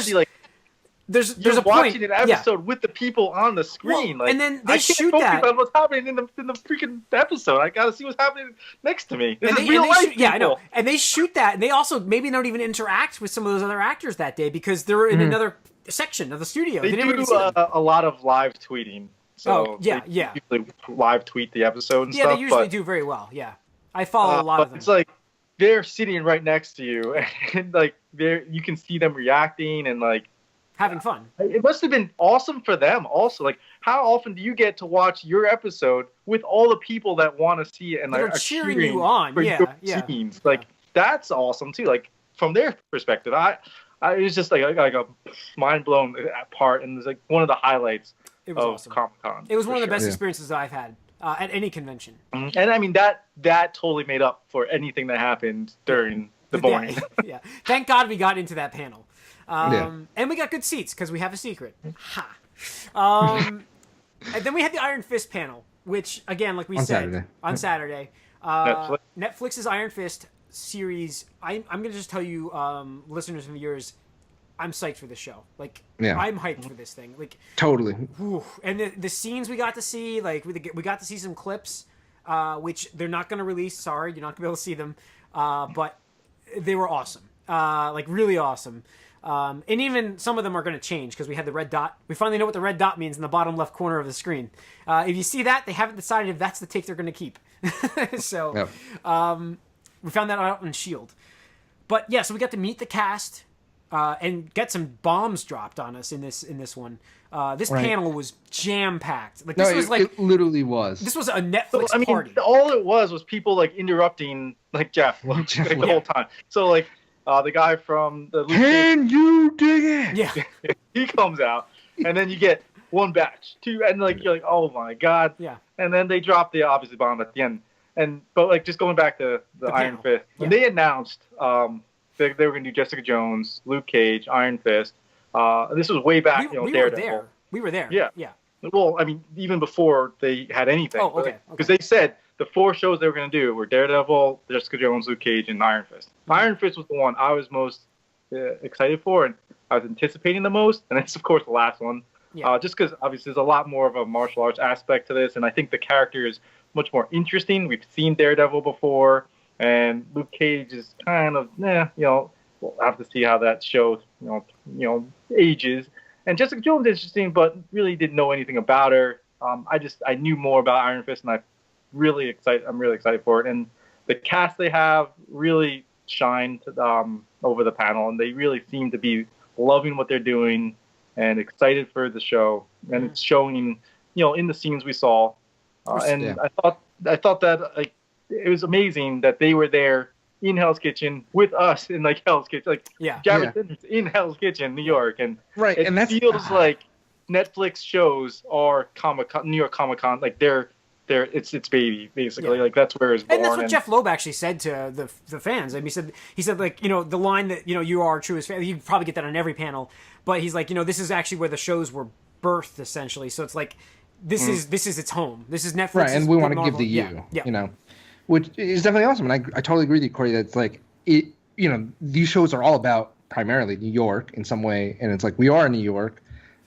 [SPEAKER 1] there's
[SPEAKER 2] you're
[SPEAKER 1] a
[SPEAKER 2] watching
[SPEAKER 1] point.
[SPEAKER 2] an episode with the people on the screen,
[SPEAKER 1] well,
[SPEAKER 2] like,
[SPEAKER 1] and then they
[SPEAKER 2] I can't
[SPEAKER 1] shoot
[SPEAKER 2] focus
[SPEAKER 1] that.
[SPEAKER 2] on what's happening in the freaking episode. I gotta see what's happening next to me. This is real
[SPEAKER 1] they
[SPEAKER 2] life.
[SPEAKER 1] shoot, yeah, I know. And they shoot that, and they also maybe don't even interact with some of those other actors that day because they're in another section of the studio.
[SPEAKER 2] They
[SPEAKER 1] didn't
[SPEAKER 2] do
[SPEAKER 1] even see them.
[SPEAKER 2] a lot of live tweeting. So
[SPEAKER 1] yeah.
[SPEAKER 2] they usually live tweet the episode and
[SPEAKER 1] yeah,
[SPEAKER 2] stuff.
[SPEAKER 1] they usually do very well. Yeah, I follow a lot of them.
[SPEAKER 2] It's like they're sitting right next to you, and like you can see them reacting and like
[SPEAKER 1] having fun.
[SPEAKER 2] It must have been awesome for them. Also, like how often do you get to watch your episode with all the people that want to see it and like, are cheering
[SPEAKER 1] you on?
[SPEAKER 2] For your teams? Like that's awesome too. Like from their perspective, I it was just like a mind blown part, and it was like one of the highlights of
[SPEAKER 1] awesome.
[SPEAKER 2] Comic-Con.
[SPEAKER 1] It was one of the best experiences that I've had at any convention.
[SPEAKER 2] And I mean that totally made up for anything that happened during the morning.
[SPEAKER 1] Yeah, thank God we got into that panel. And we got good seats because we have a secret. Ha. And then we had the Iron Fist panel, which again, like we said, on Saturday, Netflix's Iron Fist series. I'm going to just tell you, listeners and viewers, I'm psyched for this show. Like, I'm hyped for this thing. Like,
[SPEAKER 3] totally.
[SPEAKER 1] Whew. And the scenes we got to see, like we got to see some clips, which they're not going to release. Sorry, you're not going to be able to see them, but they were awesome. Like really awesome. And even some of them are going to change because we had the red dot. We finally know what the red dot means in the bottom left corner of the screen. If you see that, they haven't decided if that's the take they're going to keep. So we found that out on S.H.I.E.L.D. But yeah, so we got to meet the cast and get some bombs dropped on us in this one. This panel was jam packed. Like this was like
[SPEAKER 3] it literally was.
[SPEAKER 1] This was a Netflix party.
[SPEAKER 2] All it was people like interrupting like Jeff the whole time. So like. The guy from the
[SPEAKER 3] Can you dig it?
[SPEAKER 1] Yeah.
[SPEAKER 2] He comes out, and then you get one batch, two, and like you're like, oh my god.
[SPEAKER 1] Yeah.
[SPEAKER 2] And then they drop the obviously bomb at the end, but like just going back to the Iron Fist, when they announced they were going to do Jessica Jones, Luke Cage, Iron Fist. This was way back, Daredevil.
[SPEAKER 1] We were there.
[SPEAKER 2] Yeah.
[SPEAKER 1] Yeah.
[SPEAKER 2] Well, I mean, even before they had anything.
[SPEAKER 1] Oh, okay.
[SPEAKER 2] Because they said the 4 shows they were going to do were Daredevil, Jessica Jones, Luke Cage, and Iron Fist. Iron Fist was the one I was most excited for, and I was anticipating the most. And it's, of course, the last one. Yeah. Just because, obviously, there's a lot more of a martial arts aspect to this, and I think the character is much more interesting. We've seen Daredevil before, and Luke Cage is kind of, we'll have to see how that show, ages. And Jessica Jones is interesting, but really didn't know anything about her. I knew more about Iron Fist, and I'm really excited for it. And the cast they have really shined over the panel, and they really seem to be loving what they're doing and excited for the show. And it's showing, in the scenes we saw. I thought that like it was amazing that they were there in Hell's Kitchen with us in like Hell's Kitchen, like Jared Sinder's in Hell's Kitchen, New York, and it feels like Netflix shows are New York Comic Con, like they're it's baby basically.
[SPEAKER 1] Yeah.
[SPEAKER 2] Like that's where it's born.
[SPEAKER 1] And that's what Jeff Loeb actually said to the fans. I mean, he said like, you know, the line that, you know, you are our truest fan. You probably get that on every panel, but he's like, you know, this is actually where the shows were birthed essentially. So it's like this is its home. This is Netflix,
[SPEAKER 3] right? And we want to give the
[SPEAKER 1] you,
[SPEAKER 3] you know, which is definitely awesome. And I totally agree with you, Corey. That it's like it. You know, these shows are all about primarily New York in some way, and it's like we are in New York,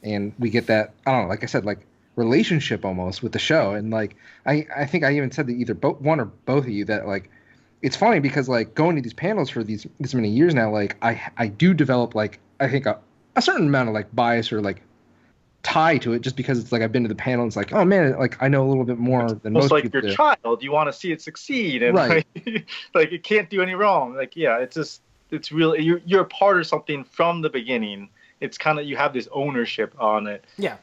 [SPEAKER 3] and we get that, I don't know, like I said, like relationship almost with the show. And like I think I even said to either one or both of you that like it's funny because like going to these panels for this many years now, like I do develop like I think a certain amount of like bias or like tie to it just because it's like I've been to the panel and it's like, oh man, like I know a little bit more than most
[SPEAKER 2] like
[SPEAKER 3] people
[SPEAKER 2] your
[SPEAKER 3] do.
[SPEAKER 2] child, you want to see it succeed, and
[SPEAKER 3] right.
[SPEAKER 2] like it can't do any wrong. Like it's really you're a part of something from the beginning. It's kind of, you have this ownership on it.
[SPEAKER 1] Yeah.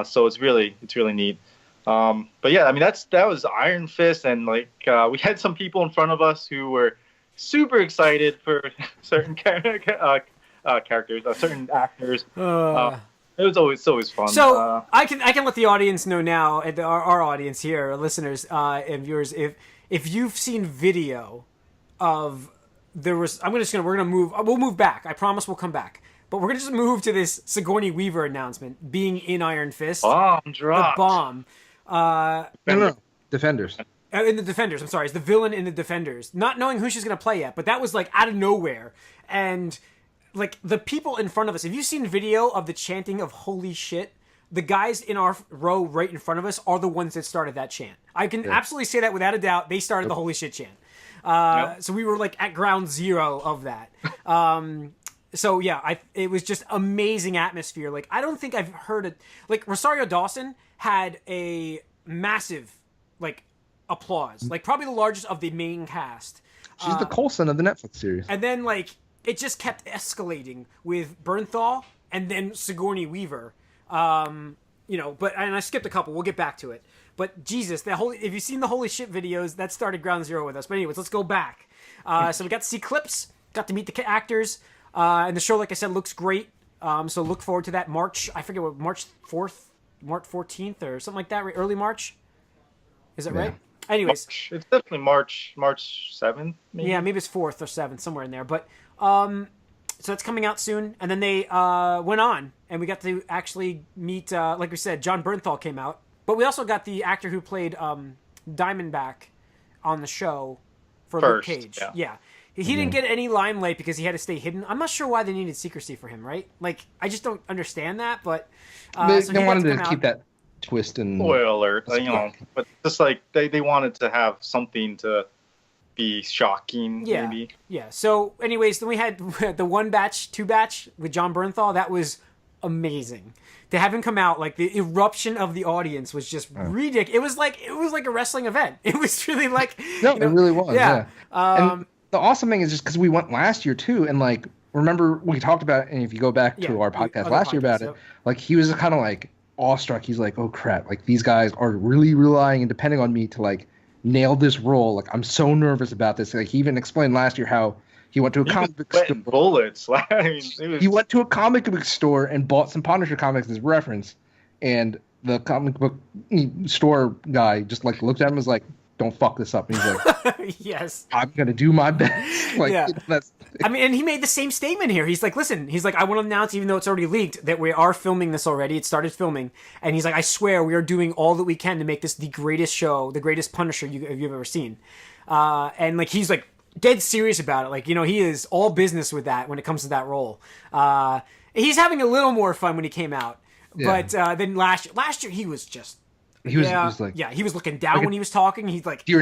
[SPEAKER 2] So it's really neat. But yeah, I mean that was Iron Fist, and like we had some people in front of us who were super excited for certain characters, certain actors. It was always fun.
[SPEAKER 1] So I can let the audience know now, our audience here, our listeners and viewers, if you've seen video of we'll move back. I promise we'll come back. But we're gonna just move to this Sigourney Weaver announcement being in Iron Fist.
[SPEAKER 2] Bomb dropped.
[SPEAKER 1] The bomb.
[SPEAKER 3] No. Defenders.
[SPEAKER 1] In the Defenders, I'm sorry. It's the villain in the Defenders. Not knowing who she's gonna play yet, but that was like out of nowhere. And like the people in front of us, have you seen video of the chanting of holy shit? The guys in our row right in front of us are the ones that started that chant. I can absolutely say that without a doubt. They started the holy shit chant. So we were like at ground zero of that. So yeah, it was just amazing atmosphere. Like I don't think I've heard it. Like Rosario Dawson had a massive like applause, like probably the largest of the main cast.
[SPEAKER 3] She's the Coulson of the Netflix series.
[SPEAKER 1] And then like it just kept escalating with Bernthal and then Sigourney Weaver. You know, and I skipped a couple. We'll get back to it. But Jesus, if you've seen the holy shit videos, that started ground zero with us. But anyways, let's go back. So we got to see clips, got to meet the actors. And the show, like I said, looks great. So look forward to that March 4th, March 14th or something like that, right? Early March? Is that right? Anyways.
[SPEAKER 2] It's definitely March 7th, maybe.
[SPEAKER 1] Yeah, maybe it's 4th or 7th, somewhere in there. But, so that's coming out soon. And then they went on, and we got to actually meet, like we said, John Bernthal came out. But we also got the actor who played Diamondback on the show for Luke Cage. Yeah. He didn't get any limelight because he had to stay hidden. I'm not sure why they needed secrecy for him, right? Like, I just don't understand that, but...
[SPEAKER 3] they wanted to keep that twist and...
[SPEAKER 2] Spoiler alert, you know. But just like, they wanted to have something to be shocking, maybe.
[SPEAKER 1] Yeah, so anyways, then we had the 2 batch with John Bernthal. That was amazing. To have him come out, like, the eruption of the audience was just ridiculous. It was like a wrestling event. It was really like...
[SPEAKER 3] No, it really was, yeah.
[SPEAKER 1] And
[SPEAKER 3] the awesome thing is just because we went last year too, and like remember we talked about it, and if you go back to our podcast last year about it, like he was kind of like awestruck. He's like, oh crap, like these guys are really relying and depending on me to like nail this role. Like I'm so nervous about this. Like he even explained last year how he went to a comic book store.
[SPEAKER 2] Bullets.
[SPEAKER 3] He went to a comic book store and bought some Punisher comics as reference, and the comic book store guy just like looked at him and was like, don't fuck this up. And he's like,
[SPEAKER 1] yes,
[SPEAKER 3] I'm going to do my best. Like,
[SPEAKER 1] I mean, and he made the same statement here. He's like, listen, I want to announce, even though it's already leaked, that we are filming this already. It started filming. And he's like, I swear we are doing all that we can to make this the greatest show, the greatest Punisher you've ever seen. And like, he's like dead serious about it. Like, you know, he is all business with that when it comes to that role. He's having a little more fun when he came out. Yeah. But then last year, he was just... He was looking down like when he was talking. He's like,
[SPEAKER 2] he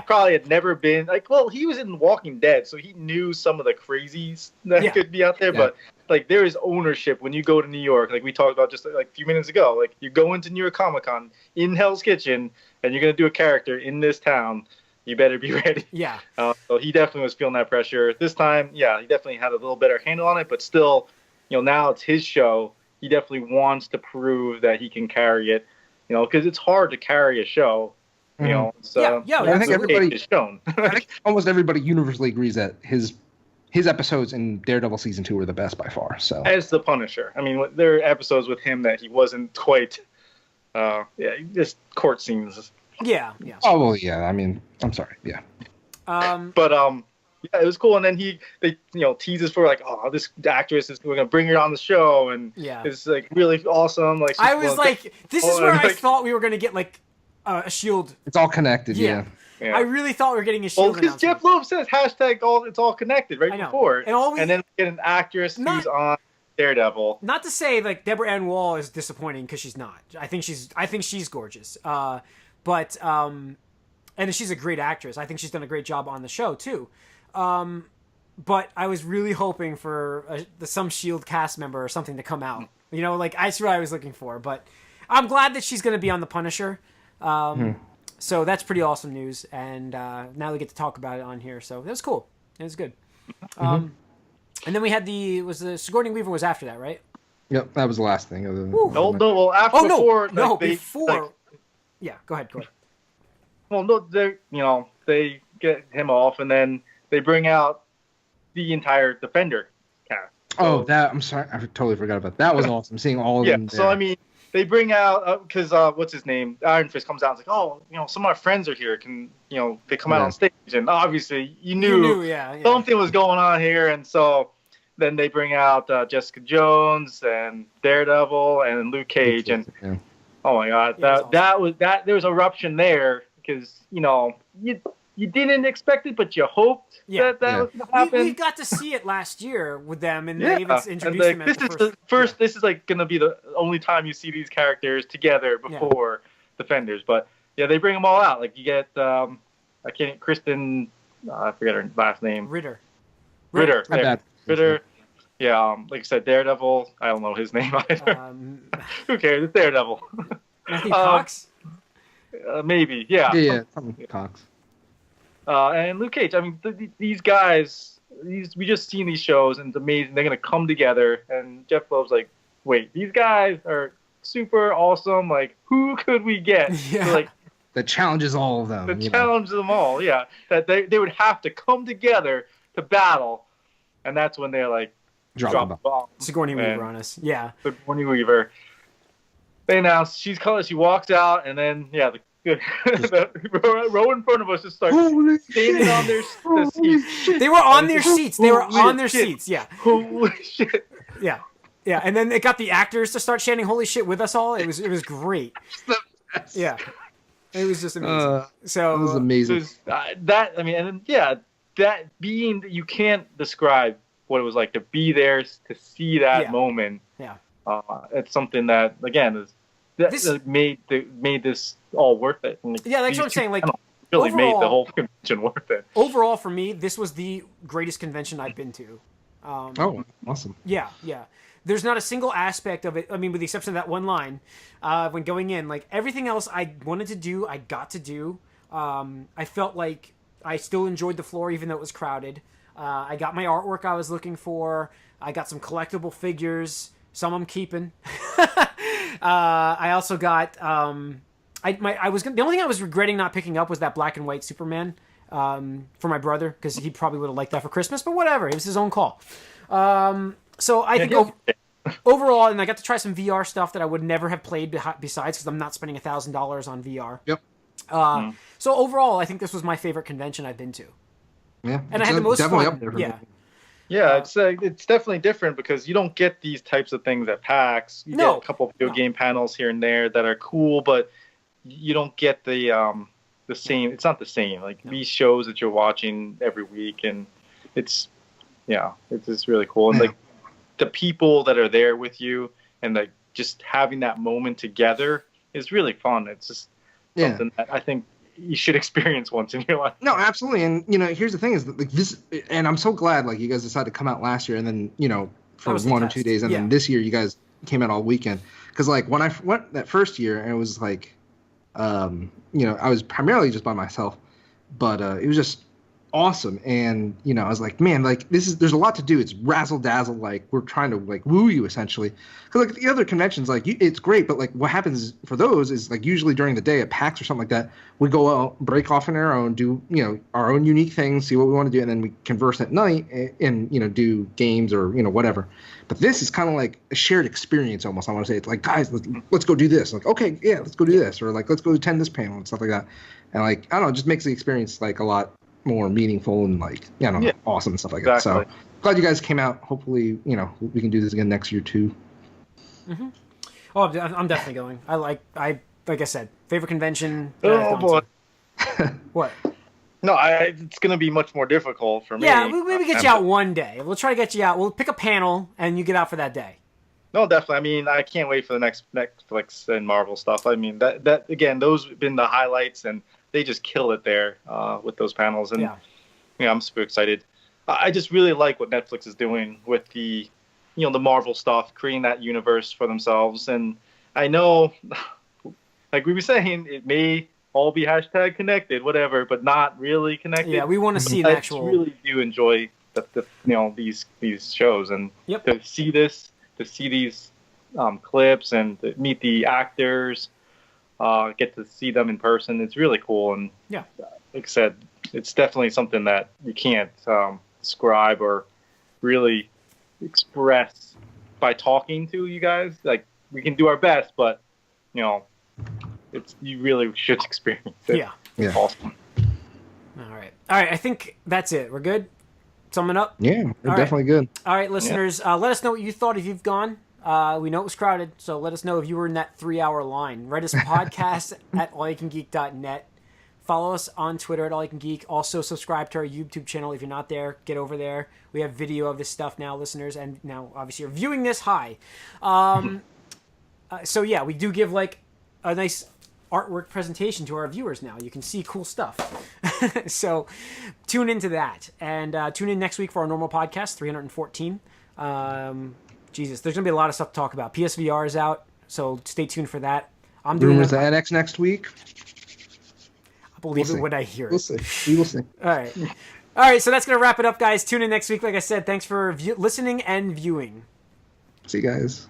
[SPEAKER 2] probably had never been like. Well, he was in Walking Dead, so he knew some of the crazies that could be out there. But like, there is ownership when you go to New York. Like we talked about just like a few minutes ago. Like you go into New York Comic Con in Hell's Kitchen, and you're gonna do a character in this town. You better be ready.
[SPEAKER 1] Yeah.
[SPEAKER 2] So he definitely was feeling that pressure this time. Yeah, he definitely had a little better handle on it. But still, you know, now it's his show. He definitely wants to prove that he can carry it. You know, because it's hard to carry a show, you know. So
[SPEAKER 3] I think everybody is shown. I think almost everybody universally agrees that his episodes in Daredevil season 2 were the best by far. So
[SPEAKER 2] as the Punisher, I mean, there are episodes with him that he wasn't quite. Just court scenes
[SPEAKER 1] Yeah.
[SPEAKER 3] Oh well, yeah. I mean, I'm sorry. Yeah.
[SPEAKER 2] But yeah, it was cool. And then they teases for like, oh, this actress we're gonna bring her on the show, and it's like really awesome. Like
[SPEAKER 1] I was like, this is where I
[SPEAKER 2] like,
[SPEAKER 1] thought we were gonna get like a Shield.
[SPEAKER 3] It's all connected. Yeah.
[SPEAKER 1] I really thought we were getting a Shield.
[SPEAKER 2] Well, because Jeff Loeb says it's all connected right before,
[SPEAKER 1] and
[SPEAKER 2] then we get an actress who's on Daredevil.
[SPEAKER 1] Not to say like Deborah Ann Woll is disappointing, because she's not. I think she's gorgeous. But and she's a great actress. I think she's done a great job on the show too. But I was really hoping for some Shield cast member or something to come out. Like that's what I was looking for. But I'm glad that she's going to be on the Punisher. So that's pretty awesome news. And now we get to talk about it on here. So that was cool. It was good. And then we had the Sigourney Weaver was after that, right?
[SPEAKER 3] Yep, that was the last thing.
[SPEAKER 2] Well, before.
[SPEAKER 1] Yeah, go ahead.
[SPEAKER 2] Well, no, they get him off, and then they bring out the entire Defender cast.
[SPEAKER 3] So, I'm sorry, I totally forgot about that. That was awesome, seeing all of them.
[SPEAKER 2] So I mean, they bring out because what's his name? Iron Fist comes out and is like, oh, some of our friends are here. Can they come out on stage? And obviously, you knew something was going on here, and so then they bring out Jessica Jones and Daredevil and Luke Cage, and oh my God, there was eruption there because you didn't expect it, but you hoped that was going to happen.
[SPEAKER 1] We got to see it last year with them, and they even introduced them as the
[SPEAKER 2] first. This is like going to be the only time you see these characters together before Defenders. But yeah, they bring them all out. Like you get Kristen, I forget her last name.
[SPEAKER 1] Ritter.
[SPEAKER 2] Yeah, like I said, Daredevil. I don't know his name either. Who cares? It's Daredevil.
[SPEAKER 1] Matthew Cox?
[SPEAKER 2] Maybe, yeah.
[SPEAKER 3] Yeah, Cox.
[SPEAKER 2] And Luke Cage. I mean, these guys, we just seen these shows, and it's amazing. They're going to come together, and Jeff Loeb's like, wait, these guys are super awesome. Like, who could we get?
[SPEAKER 1] Yeah.
[SPEAKER 2] So, like,
[SPEAKER 3] that challenges all of them.
[SPEAKER 2] That challenges them all, yeah. That they would have to come together to battle, and that's when they're like, drop the bomb.
[SPEAKER 1] Sigourney Weaver on us. Yeah.
[SPEAKER 2] Sigourney Weaver. They announce she walks out, and then the row in front of us just starts standing on their seats.
[SPEAKER 1] They were on their seats. Yeah.
[SPEAKER 2] Holy shit.
[SPEAKER 1] Yeah. Yeah. And then they got the actors to start chanting "Holy shit" with us all. It was great. Yeah. It was just amazing.
[SPEAKER 3] It was amazing.
[SPEAKER 2] That being that you can't describe what it was like to be there, to see that moment.
[SPEAKER 1] Yeah.
[SPEAKER 2] It's something that, again, made this all worth it. And
[SPEAKER 1] yeah, that's what I'm saying. Like,
[SPEAKER 2] really made the whole convention worth it.
[SPEAKER 1] Overall, for me, this was the greatest convention I've been to.
[SPEAKER 3] Awesome.
[SPEAKER 1] Yeah. There's not a single aspect of it. I mean, with the exception of that one line, when going in, like everything else I wanted to do, I got to do. I felt like I still enjoyed the floor, even though it was crowded. I got my artwork I was looking for. I got some collectible figures. Some I'm keeping. I also got. The only thing I was regretting not picking up was that black and white Superman for my brother, because he probably would have liked that for Christmas. But whatever, it was his own call. So I think overall, and I got to try some VR stuff that I would never have played besides, because I'm not spending $1,000 on VR.
[SPEAKER 3] Yep.
[SPEAKER 1] So overall, I think this was my favorite convention I've been to.
[SPEAKER 3] Yeah,
[SPEAKER 1] and I had the most fun.
[SPEAKER 3] Up there
[SPEAKER 2] yeah, it's definitely different because you don't get these types of things at PAX. You get a couple of video game panels here and there that are cool, but you don't get the same. It's not the same. Like these shows that you're watching every week, and it's just really cool. And like the people that are there with you, and like just having that moment together is really fun. It's just something that I think you should experience once in your life.
[SPEAKER 3] No, absolutely. And here's the thing is that, like, this, and I'm so glad like you guys decided to come out last year, and then for 1 or 2 days, and then this year you guys came out all weekend. Because like when I went that first year, and it was like, I was primarily just by myself, but it was just awesome. And I was like, man, like there's a lot to do. It's razzle dazzle, like we're trying to like woo you essentially. Because like the other conventions, like it's great, but like what happens for those is like usually during the day at PAX or something like that, we go out, break off on our own, do our own unique things, see what we want to do, and then we converse at night and do games or whatever. But this is kind of like a shared experience almost. I want to say it's like, guys, let's go do this. Like, okay, yeah, let's go do this, or like let's go attend this panel and stuff like that. And like I don't know, it just makes the experience like a lot more meaningful and like awesome and stuff like that. So glad you guys came out. Hopefully we can do this again next year too.
[SPEAKER 1] Mm-hmm. Oh, I'm definitely going. Like I said, favorite convention.
[SPEAKER 2] Oh boy.
[SPEAKER 1] What?
[SPEAKER 2] No, it's going to be much more difficult for me.
[SPEAKER 1] Yeah, we'll maybe get you out one day. We'll try to get you out. We'll pick a panel and you get out for that day.
[SPEAKER 2] No, definitely. I mean, I can't wait for the next Netflix and Marvel stuff. I mean, that again, those have been the highlights, and they just kill it there with those panels. And I'm super excited. I just really like what Netflix is doing with the Marvel stuff, creating that universe for themselves. And I know, like we were saying, it may all be hashtag connected, whatever, but not really connected.
[SPEAKER 1] Yeah, we want to see the actual.
[SPEAKER 2] I really do enjoy these shows, and to see these clips and to meet the actors, get to see them in person. It's really cool, and like I said, it's definitely something that you can't describe or really express by talking to you guys. Like we can do our best, but you really should experience it.
[SPEAKER 1] Yeah.
[SPEAKER 2] It's awesome.
[SPEAKER 1] All right. I think that's it. We're good. Summing up.
[SPEAKER 3] Yeah, we're definitely good.
[SPEAKER 1] All right, listeners, let us know what you thought if you've gone. We know it was crowded, so let us know if you were in that 3-hour line. Write us a podcast at allyoucangeek.net. Follow us on Twitter at allyoucangeek. Also, subscribe to our YouTube channel if you're not there. Get over there. We have video of this stuff now, listeners, and now obviously you're viewing this. Hi. So yeah, we do give like a nice artwork presentation to our viewers now. You can see cool stuff. So tune into that. And tune in next week for our normal podcast, 314. Jesus, there's going to be a lot of stuff to talk about. PSVR is out, so stay tuned for that. I'm doing
[SPEAKER 3] Rumors of NX next week.
[SPEAKER 1] I believe it when I hear it.
[SPEAKER 3] We'll see. We will see.
[SPEAKER 1] All right, so that's going to wrap it up, guys. Tune in next week. Like I said, thanks for listening and viewing.
[SPEAKER 3] See you guys.